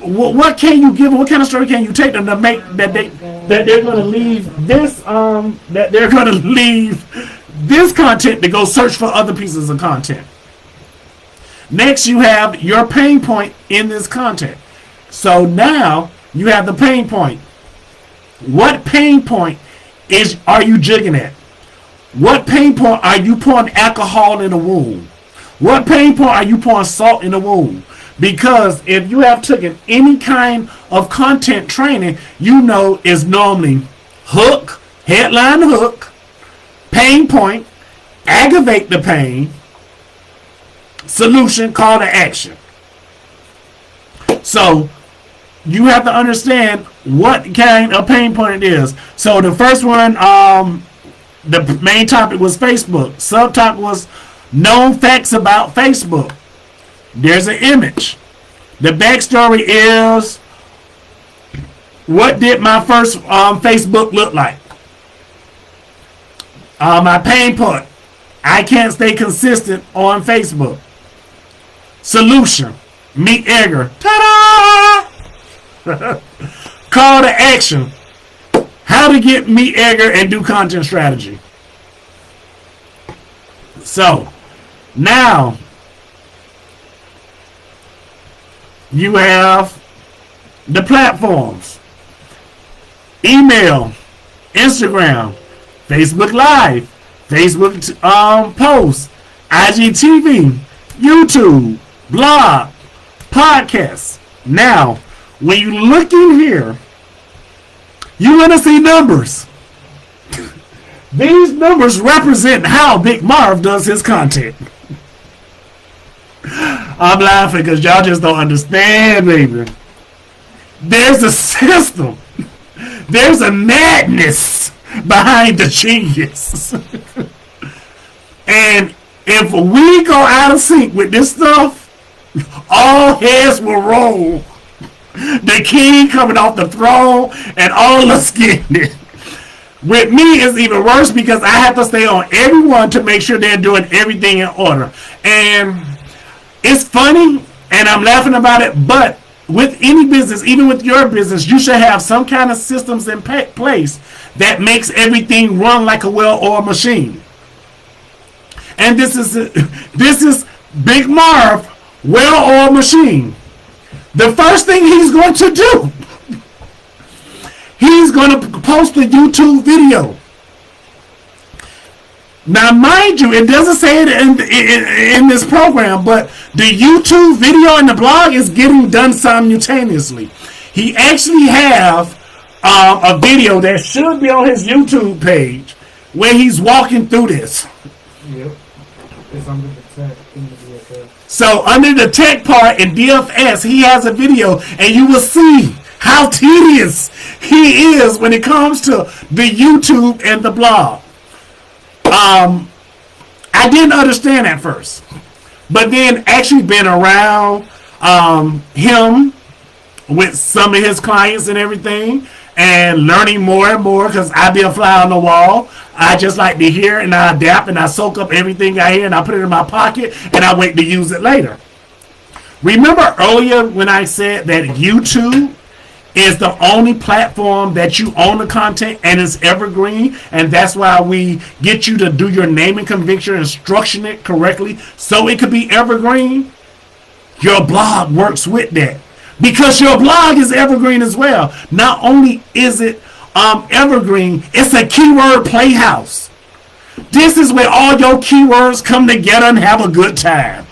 what can you give? What kind of story can you take them to make that they're going to leave this content to go search for other pieces of content? Next, you have your pain point in this content. So now you have the pain point. What pain point are you jigging at? What pain point are you pouring alcohol in the wound? What pain point are you pouring salt in the wound? Because if you have taken any kind of content training, you know it's normally hook, headline hook, pain point, aggravate the pain, solution, call to action. So you have to understand what kind of pain point it is. So the first one, the main topic was Facebook. Subtopic was known facts about Facebook. There's an image. The backstory is, what did my first Facebook look like? My pain point, I can't stay consistent on Facebook. Solution, MeetEdgar. Ta-da! Call to action, how to get MeetEdgar and do content strategy. So now you have the platforms: email, Instagram, Facebook Live, Facebook posts, IGTV, YouTube, blog, podcasts. Now, when you look in here, you're going to see numbers. These numbers represent how Big Marv does his content. I'm laughing because y'all just don't understand, baby. There's a system. There's a madness behind the genius. And if we go out of sync with this stuff, all heads will roll. The king coming off the throne and all of us getting it. With me, it's even worse because I have to stay on everyone to make sure they're doing everything in order. And it's funny, and I'm laughing about it, but with any business, even with your business, you should have some kind of systems in place that makes everything run like a well-oiled machine. And this is Big Marv, well-oiled machine. The first thing he's going to do, he's going to post a YouTube video. Now, mind you, it doesn't say it in this program, but the YouTube video and the blog is getting done simultaneously. He actually have a video that should be on his YouTube page where he's walking through this. Yep. It's under the tech in the DFS. So under the tech part in DFS, he has a video, and you will see how tedious he is when it comes to the YouTube and the blog. I didn't understand at first, but then actually been around him with some of his clients and everything, and learning more and more, because I be a fly on the wall. I just like to hear, and I adapt, and I soak up everything I hear, and I put it in my pocket, and I wait to use it later. Remember earlier when I said that YouTube is the only platform that you own the content and it's evergreen, and that's why we get you to do your naming convention and structure it correctly so it could be evergreen? Your blog works with that, because your blog is evergreen as well. Not only is it evergreen, it's a keyword playhouse. This is where all your keywords come together and have a good time.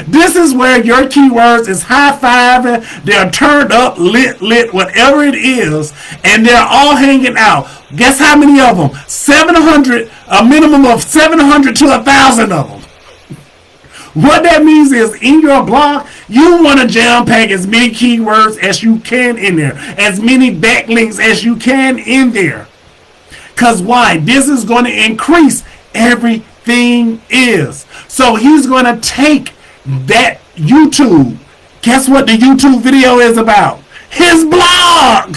This is where your keywords is high-fiving, they're turned up, lit, whatever it is, and they're all hanging out. Guess how many of them? 700, a minimum of 700 to 1,000 of them. What that means is in your blog, you want to jam pack as many keywords as you can in there, as many backlinks as you can in there. Because why? This is going to increase everything is. So he's going to take that YouTube. Guess what the YouTube video is about? His blog.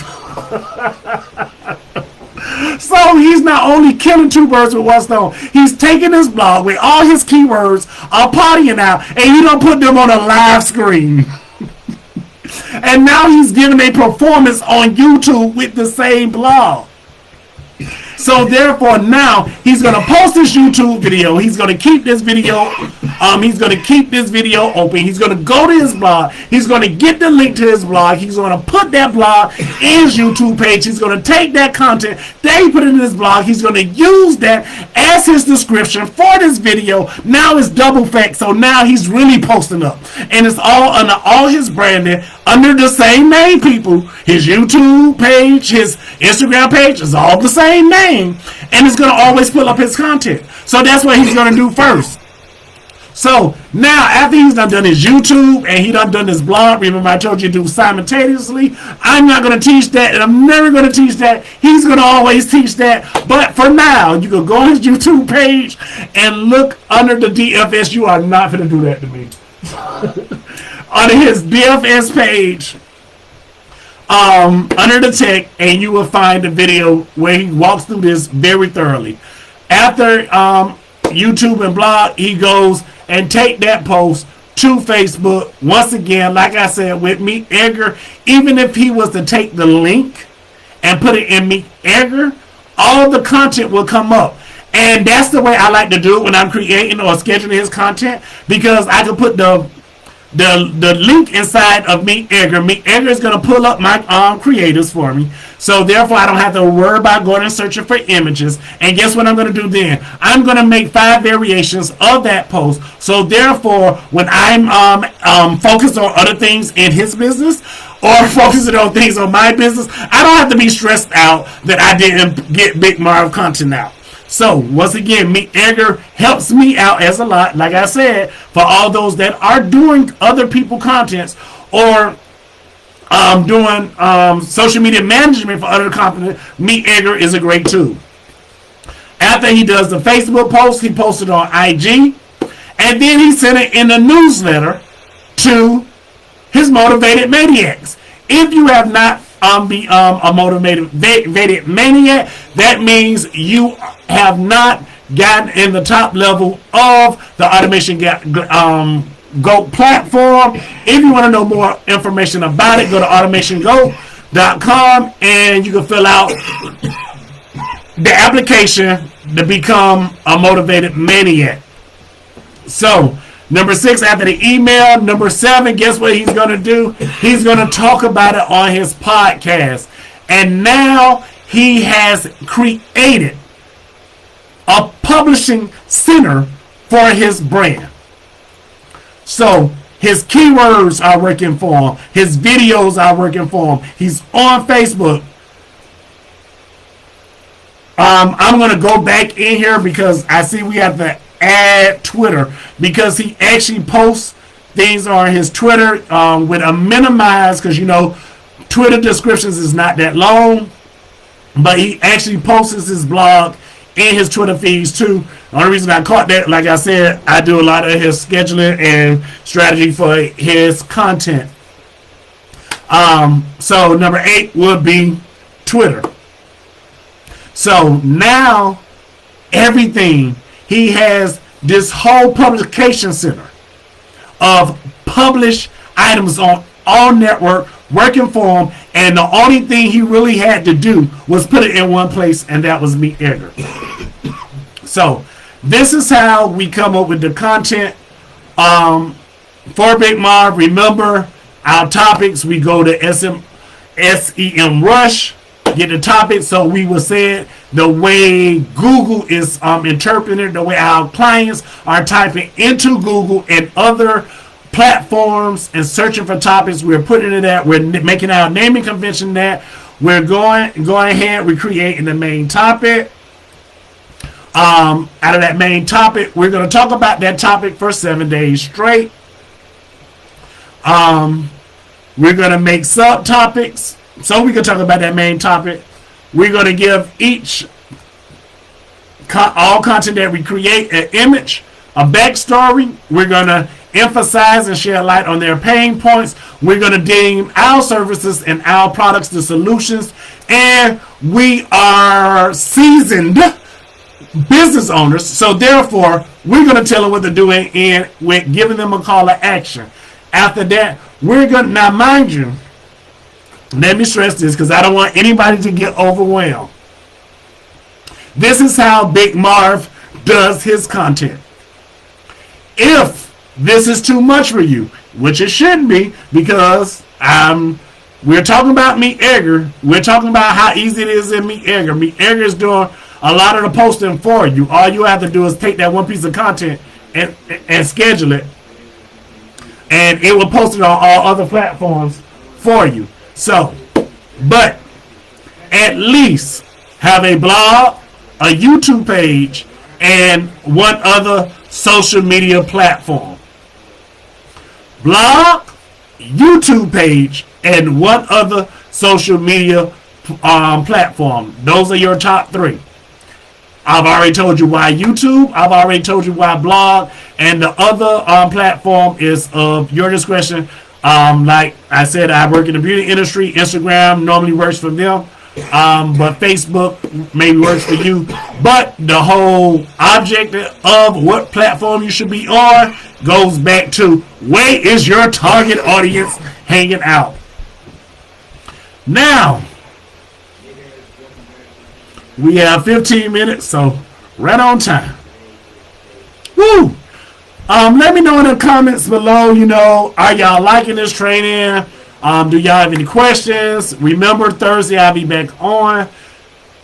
So he's not only killing two birds with one stone, he's taking his blog with all his keywords, are partying out, and he don't put them on a live screen. And now he's giving a performance on YouTube with the same blog. So therefore now he's gonna post this YouTube video. He's gonna keep this video. He's gonna keep this video open. He's gonna go to his blog. He's gonna get the link to his blog. He's gonna put that blog in his YouTube page. He's gonna take that content that he put in his blog. He's gonna use that as his description for this video. Now it's double fact. So now he's really posting up, and it's all under all his branding under the same name. People, his YouTube page, his Instagram page is all the same name, and it's gonna always pull up his content. So that's what he's gonna do first. So now after he's done his YouTube and he done his blog, remember I told you to do simultaneously. I'm not going to teach that, and I'm never going to teach that. He's going to always teach that. But for now, you can go on his YouTube page and look under the DFS. You are not going to do that to me. Under his DFS page, under the tech, and you will find the video where he walks through this very thoroughly. After YouTube and blog, he goes and take that post to Facebook. Once again, like I said, with MeetEdgar, even if he was to take the link and put it in MeetEdgar, all the content will come up. And that's the way I like to do it when I'm creating or scheduling his content, because I can put the link inside of MeetEdgar. MeetEdgar is going to pull up my creators for me. So therefore, I don't have to worry about going and searching for images. And guess what I'm going to do then? I'm going to make 5 variations of that post. So therefore, when I'm focused on other things in his business, or focusing on things on my business, I don't have to be stressed out that I didn't get Big Marv content out. So once again, MeetEdgar helps me out as a lot, like I said, for all those that are doing other people contents or doing social media management for other companies. MeetEdgar is a great tool. After he does the Facebook post, he posted on IG, and then he sent it in a newsletter to his motivated maniacs. If you have not be a motivated maniac, that means you have not gotten in the top level of the Automation Go platform. If you want to know more information about it, go to automationgo.com and you can fill out the application to become a motivated maniac. So number 6, after the email. Number 7, guess what he's going to do? He's going to talk about it on his podcast. And now he has created a publishing center for his brand. So his keywords are working for him. His videos are working for him. He's on Facebook. I'm going to go back in here because I see we have to add Twitter, because he actually posts things on his Twitter with a minimized, because you know Twitter descriptions is not that long, but he actually posts his blog in his Twitter feeds too. The only reason I caught that, like I said, I do a lot of his scheduling and strategy for his content. So number 8 would be Twitter. So now everything, he has this whole publication center of published items on all network working for him, and the only thing he really had to do was put it in one place, and that was MeetEdgar. So this is how we come up with the content for Big Marv. Remember our topics, we go to SEM Rush, get the topics. So we will say it the way Google is interpreting, the way our clients are typing into Google and other platforms and searching for topics. We're putting it at, we're making our naming convention that we're going ahead, we're creating the main topic. Out of that main topic, we're going to talk about that topic for 7 days straight. We're going to make subtopics so we can talk about that main topic. We're going to give each all content that we create an image, a backstory. We're going to emphasize and share light on their pain points. We're going to deem our services and our products the solutions. And we are seasoned business owners, so therefore we're going to tell them what to do and we're giving them a call to action. After that, we're going to, now mind you, let me stress this because I don't want anybody to get overwhelmed. This is how Big Marv does his content. If this is too much for you, which it shouldn't be, because we're talking about MeetEdgar. We're talking about how easy it is in MeetEdgar. MeetEdgar is doing a lot of the posting for you. All you have to do is take that one piece of content and schedule it, and it will post it on all other platforms for you. So, but at least have a blog, a YouTube page, and one other social media platform. Blog, YouTube page, and one other social media platform. Those are your top 3. I've already told you why YouTube. I've already told you why blog. And the other platform is of your discretion. Like I said, I work in the beauty industry. Instagram normally works for them. But Facebook maybe works for you. But the whole object of what platform you should be on goes back to where is your target audience hanging out. Now, we have 15 minutes, so right on time. Woo! Let me know in the comments below, are y'all liking this training? Do y'all have any questions? Remember, Thursday I'll be back on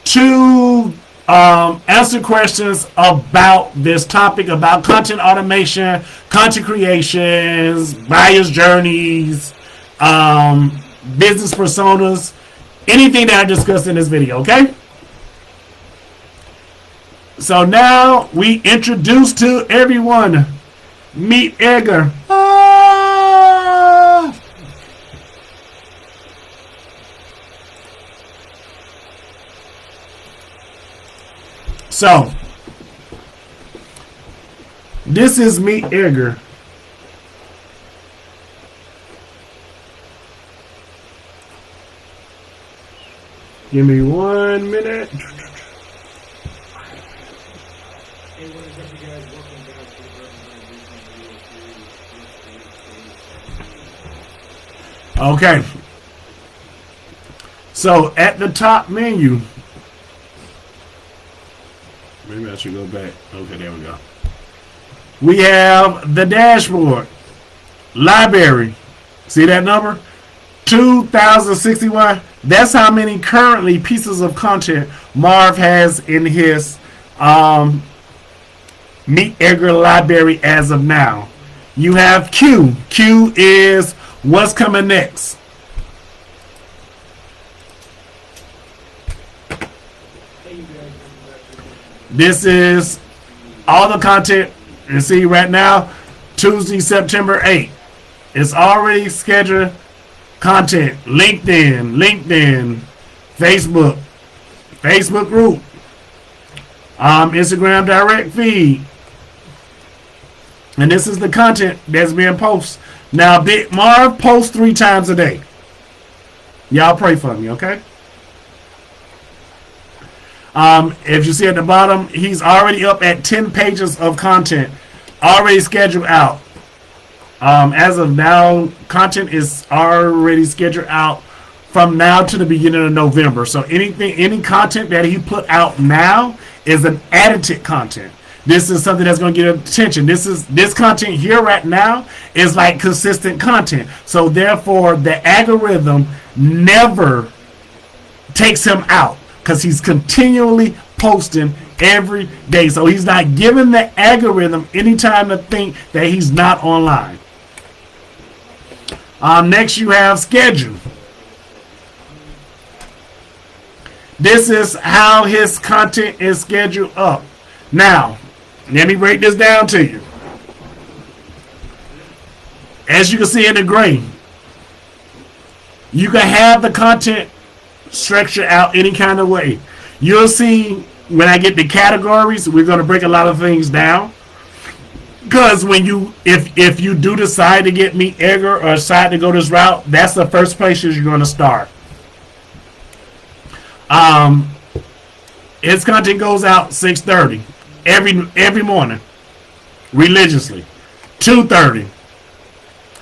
to answer questions about this topic, about content automation, content creations, buyer's journeys, business personas, anything that I discussed in this video, okay? So now we introduce to everyone MeetEdgar. So this is MeetEdgar. Give me 1 minute. Okay. So at the top menu, maybe I should go back. Okay, there we go. We have the dashboard, library. See that number? 2061. That's how many currently pieces of content Marv has in his MeetEdgar library as of now. You have Q. Q is what's coming next. This is all the content you see right now. Tuesday, September 8th. It's already scheduled content. LinkedIn, Facebook group, Instagram direct feed. And this is the content that's being posted. Now, Big Marv posts 3 times a day. Y'all pray for me, okay? If you see at the bottom, he's already up at 10 pages of content already scheduled out. As of now, content is already scheduled out from now to the beginning of November. So any content that he put out now is an edited content. This is something that's going to get attention. This content here right now is like consistent content. So therefore, the algorithm never takes him out because he's continually posting every day. So he's not giving the algorithm any time to think that he's not online. Next, you have schedule. This is how his content is scheduled up. Now, let me break this down to you. As you can see in the gray, you can have the content structure out any kind of way. You'll see when I get the categories, we're going to break a lot of things down. Because when you, if you do decide to get MeetEdgar or decide to go this route, that's the first place you're going to start. Its content goes out 6:30 every morning, religiously. 2:30,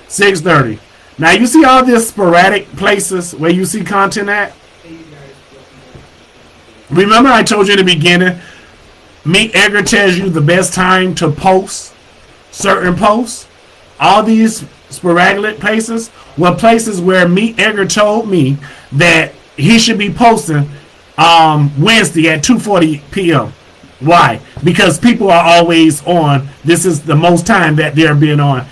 6:30. Now you see all these sporadic places where you see content at. Remember I told you in the beginning, MeetEdgar tells you the best time to post certain posts. All these sporadic places were places where MeetEdgar told me that he should be posting Wednesday at 2:40 p.m. Why? Because people are always on. This is the most time that they're being on.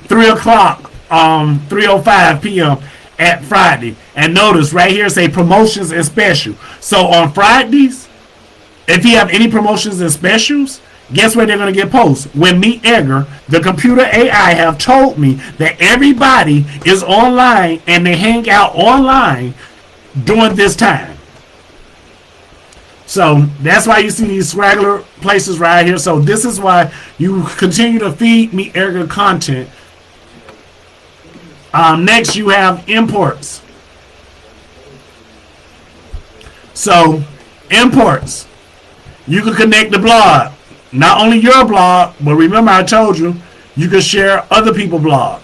3 o'clock, 3:05 p.m. at Friday. And notice right here say promotions and special. So on Fridays, if you have any promotions and specials, guess where they're going to get posts? When MeetEdgar, the computer AI, have told me that everybody is online and they hang out online during this time. So that's why you see these regular places right here. So this is why you continue to feed MeetEdgar content. Next, you have imports. So imports, you can connect the blog. Not only your blog, but remember I told you, you can share other people's blog.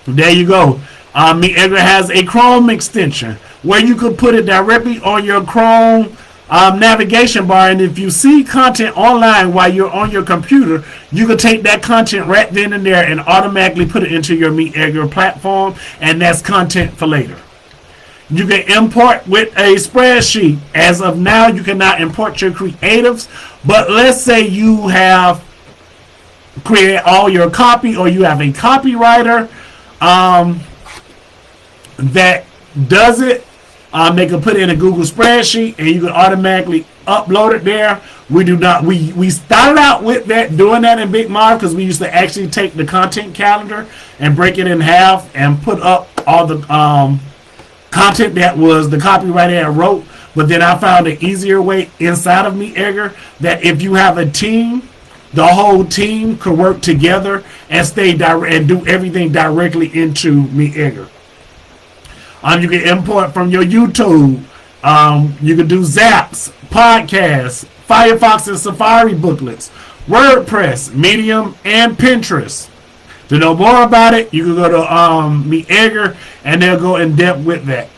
There you go. MeetEdgar has a Chrome extension where you could put it directly on your Chrome navigation bar, and if you see content online while you're on your computer, you can take that content right then and there and automatically put it into your MeetEdgar platform, and that's content for later. You can import with a spreadsheet. As of now, you cannot import your creatives, but let's say you have created all your copy, or you have a copywriter that does it. They can put it in a Google spreadsheet and you can automatically upload it there. We do not. We started out with doing that in Big Marv because we used to actually take the content calendar and break it in half and put up all the content that was the copywriter wrote. But then I found an easier way inside of MeetEdgar that if you have a team, the whole team could work together and stay direct and do everything directly into MeetEdgar. You can import from your YouTube. You can do Zaps, podcasts, Firefox and Safari booklets, WordPress, Medium, and Pinterest. To know more about it, you can go to MeetEdgar and they'll go in depth with that.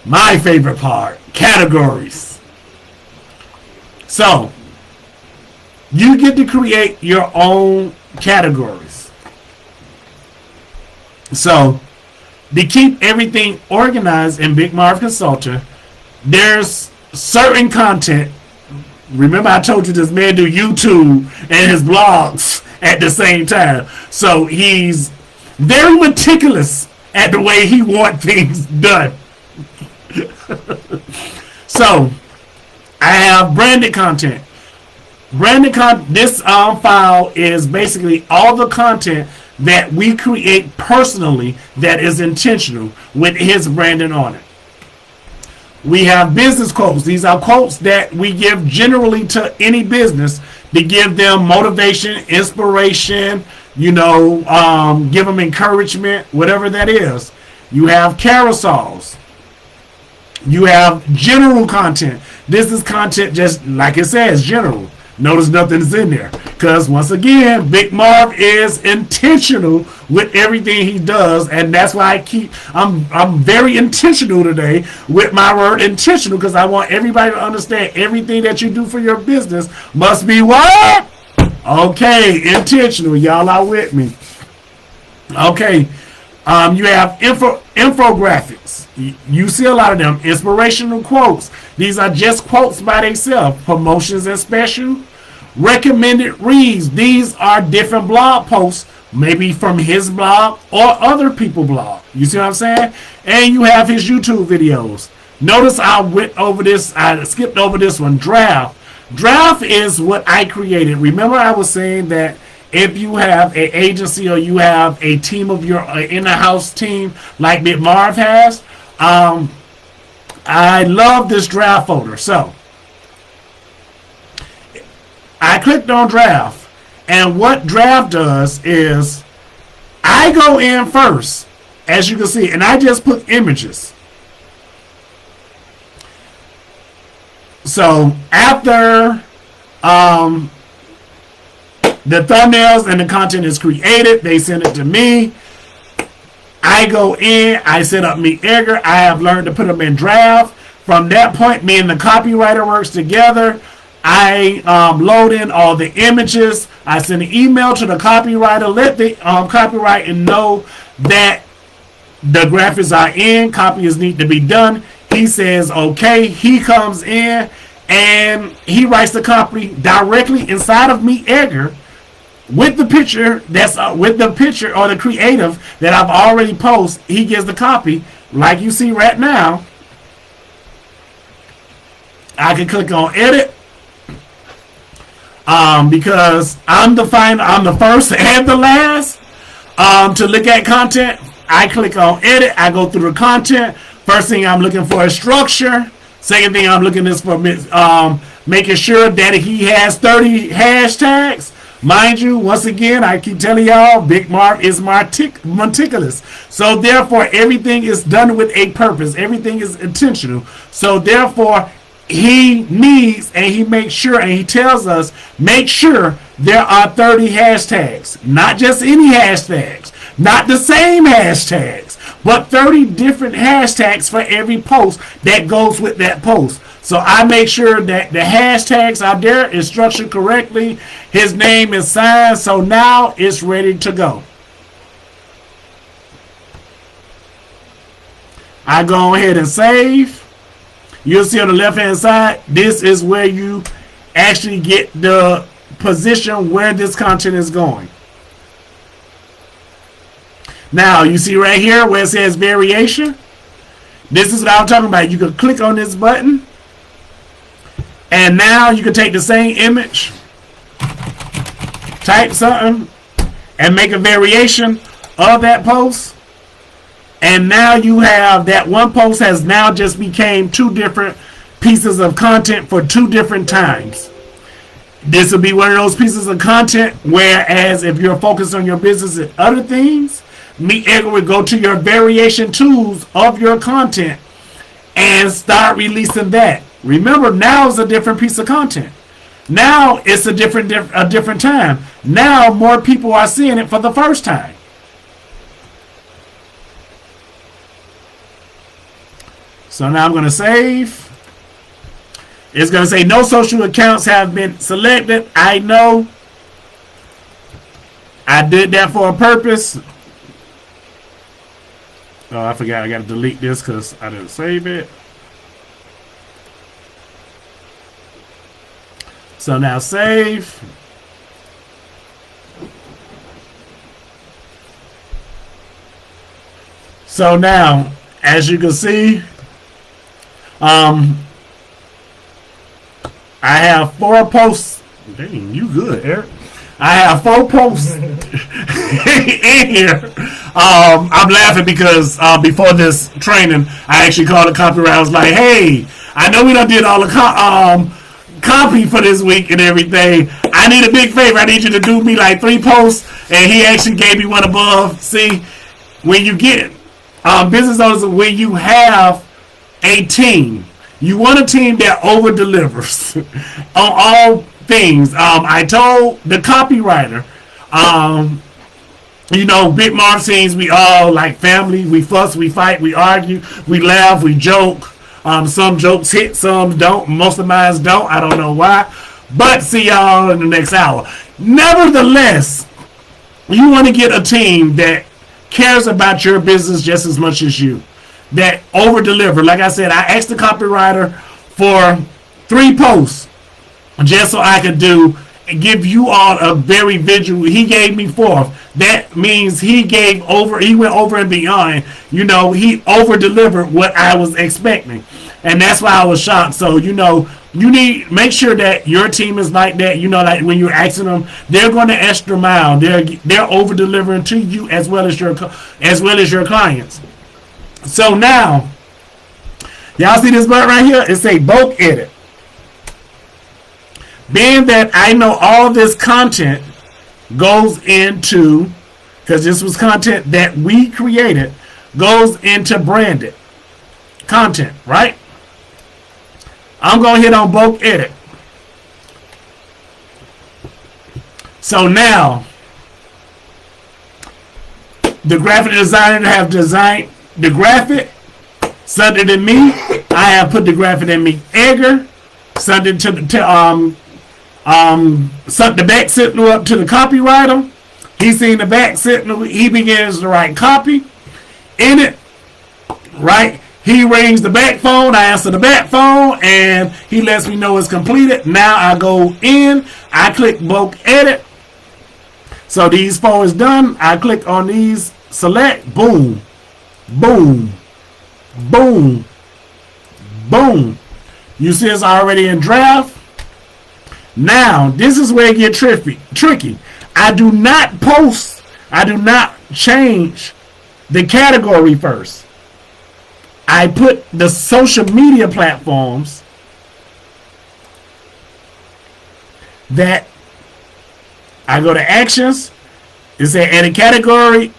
My favorite part, categories. So, you get to create your own categories. So, to keep everything organized in Big Marv Consulting, there's certain content. Remember I told you this man do YouTube and his blogs at the same time. So he's very meticulous at the way he wants things done. So I have branded content. This file is basically all the content that we create personally that is intentional with his branding on it. We have business quotes. These are quotes that we give generally to any business to give them motivation, inspiration, give them encouragement, whatever that is. You have carousels. You have general content. This is content just like it says, general. Notice nothing's in there. Because once again, Big Marv is intentional with everything he does, and that's why I'm very intentional today with my word intentional, because I want everybody to understand everything that you do for your business must be what? Okay, intentional. Y'all are with me. Okay. You have infographics. You see a lot of them. Inspirational quotes. These are just quotes by themselves. Promotions and special. Recommended reads. These are different blog posts, maybe from his blog or other people's blog. You see what I'm saying? And you have his YouTube videos. Notice I skipped over this one. Draft. Draft is what I created. Remember, I was saying that if you have an agency or you have a team of your in-house team like Marv has, I love this draft folder. So I clicked on draft, and what draft does is I go in first, as you can see, and I just put images. So after the thumbnails and the content is created, they send it to me. I go in, I set up MeetEgar. I have learned to put them in draft. From that point, me and the copywriter works together. I load in all the images. I send an email to the copywriter, let the copywriter know that the graphics are in, copies need to be done. He says okay. He comes in and he writes the copy directly inside of MeetEgar with the picture with the picture or the creative that I've already posted. He gives the copy like you see right now. I can click on edit because I'm the first and the last to look at content. I click on edit. I go through the content. First thing I'm looking for is structure. Second thing I'm looking is for making sure that he has 30 hashtags. Mind you, once again, I keep telling y'all, Big Marv is meticulous. So therefore, everything is done with a purpose. Everything is intentional. So therefore, he needs and he makes sure and he tells us, make sure there are 30 hashtags. Not just any hashtags. Not the same hashtags. But 30 different hashtags for every post that goes with that post. So I make sure that the hashtags out there is structured correctly. His name is signed. So now it's ready to go. I go ahead and save. You'll see on the left hand side, this is where you actually get the position where this content is going. Now, you see right here where it says variation. This is what I'm talking about. You can click on this button. And now you can take the same image, type something, and make a variation of that post. And now you have that one post has now just became 2 different pieces of content for 2 different times. This will be one of those pieces of content, whereas if you're focused on your business and other things, MeetEgar will go to your variation tools of your content and start releasing that. Remember, now is a different piece of content. Now it's a different time. Now more people are seeing it for the first time. So now I'm going to save. It's going to say no social accounts have been selected. I know. I did that for a purpose. Oh, I forgot. I got to delete this because I didn't save it. So now save. So now, as you can see, I have 4 posts. Dang, you good, Eric. I have 4 posts in here. I'm laughing because before this training, I actually called the copywriter. I was like, hey, I know we done did all the copy for this week and everything. I need a big favor. I need you to do me like 3 posts. And he actually gave me one above. See, when you get business owners, when you have a team, you want a team that over delivers on all things. I told the copywriter, Big Marv scenes, we all like family. We fuss, we fight, we argue, we laugh, we joke. Some jokes hit, some don't. Most of mine don't. I don't know why. But see y'all in the next hour. Nevertheless, you want to get a team that cares about your business just as much as you. That over deliver. Like I said, I asked the copywriter for 3 posts just so I could do give you all a very visual. He gave me fourth. That means he went over and beyond. He over delivered what I was expecting. And that's why I was shocked. So, you need make sure that your team is like that. Like when you're asking them, they're going the extra mile. They're over delivering to you as well as your clients. So now, y'all see this button right here? It say bulk edit. Being that I know all this content goes into, because this was content that we created, goes into branded content, right? I'm going to hit on bulk edit. So now, the graphic designer have designed the graphic. Something to me, I have put the graphic in MeetEdgar. Something sent the back signal up to the copywriter. He seen the back signal. He begins to write copy in it. Right? He rings the back phone. I answer the back phone, and he lets me know it's completed. Now I go in. I click bulk edit. So these four is done. I click on these. Select. Boom. Boom. Boom. Boom. You see it's already in draft. Now, this is where it gets tricky. I do not change the category first. I put the social media platforms that I go to actions. It says edit category,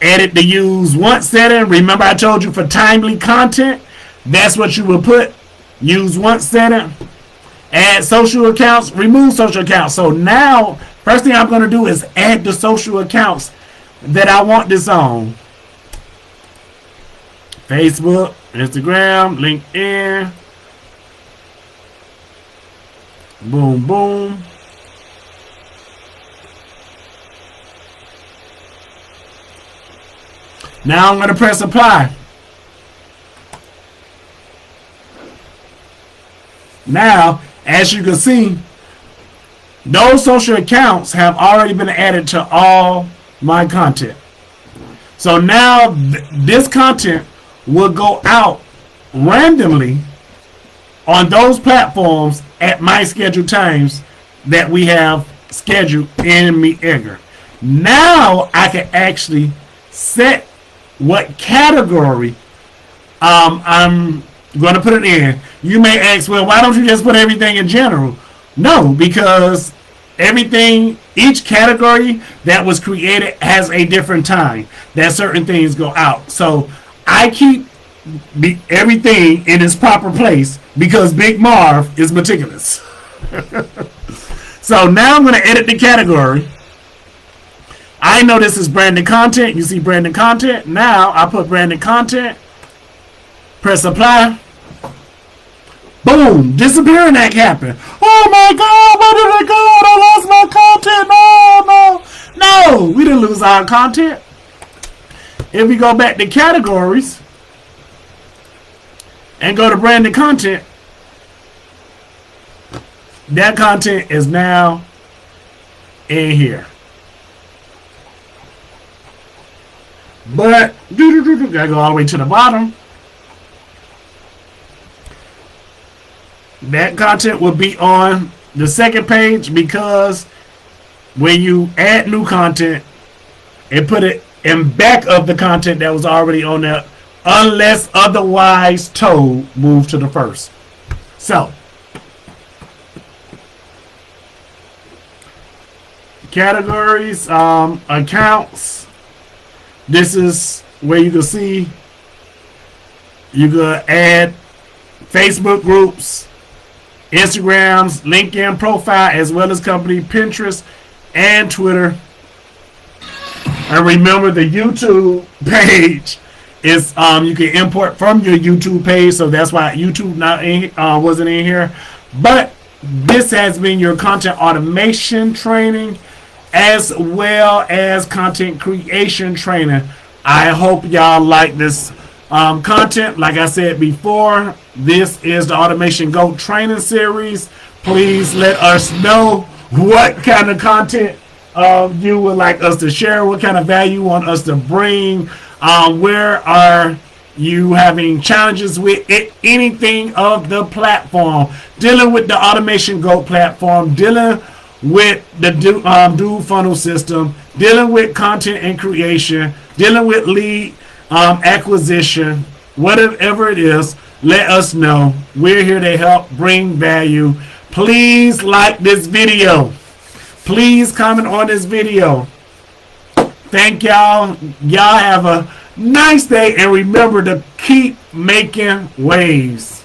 edit the use once setting. Remember I told you for timely content, that's what you will put. Use once setting. Add social accounts, remove social accounts. So now, first thing I'm going to do is add the social accounts that I want this on. Facebook, Instagram, LinkedIn. Boom, boom. Now I'm going to press apply. Now, as you can see, those social accounts have already been added to all my content. So now this content will go out randomly on those platforms at my scheduled times that we have scheduled in MeetEdgar. Now I can actually set what category I'm going to put it in. You may ask, well, why don't you just put everything in general? No, because each category that was created has a different time that certain things go out. So I keep everything in its proper place because Big Marv is meticulous. So now I'm going to edit the category. I know this is branded content. You see branded content. Now I put branded content. Press apply. Boom! Disappearing act happened. Oh my God! Where did it go? I lost my content. No! We didn't lose our content. If we go back to categories and go to branded content, that content is now in here. But gotta go all the way to the bottom. That content will be on the second page because when you add new content, it put it in back of the content that was already on there, unless otherwise told, move to the first. So, categories, accounts. This is where you can see you can add Facebook groups, Instagrams, LinkedIn profile, as well as company Pinterest and Twitter. And remember, the YouTube page is you can import from your YouTube page, so that's why YouTube wasn't in here. But this has been your content automation training as well as content creation training. I hope y'all like this content. Like I said before, this is the Automation Go training series. Please let us know what kind of content you would like us to share, what kind of value you want us to bring, where are you having challenges with it, anything of the platform, dealing with the Automation Go platform, dealing with the dual funnel system, dealing with content and creation, dealing with lead acquisition, whatever it is, let us know. We're here to help bring value. Please like this video. Please comment on this video. Thank y'all. Y'all have a nice day, and remember to keep making waves.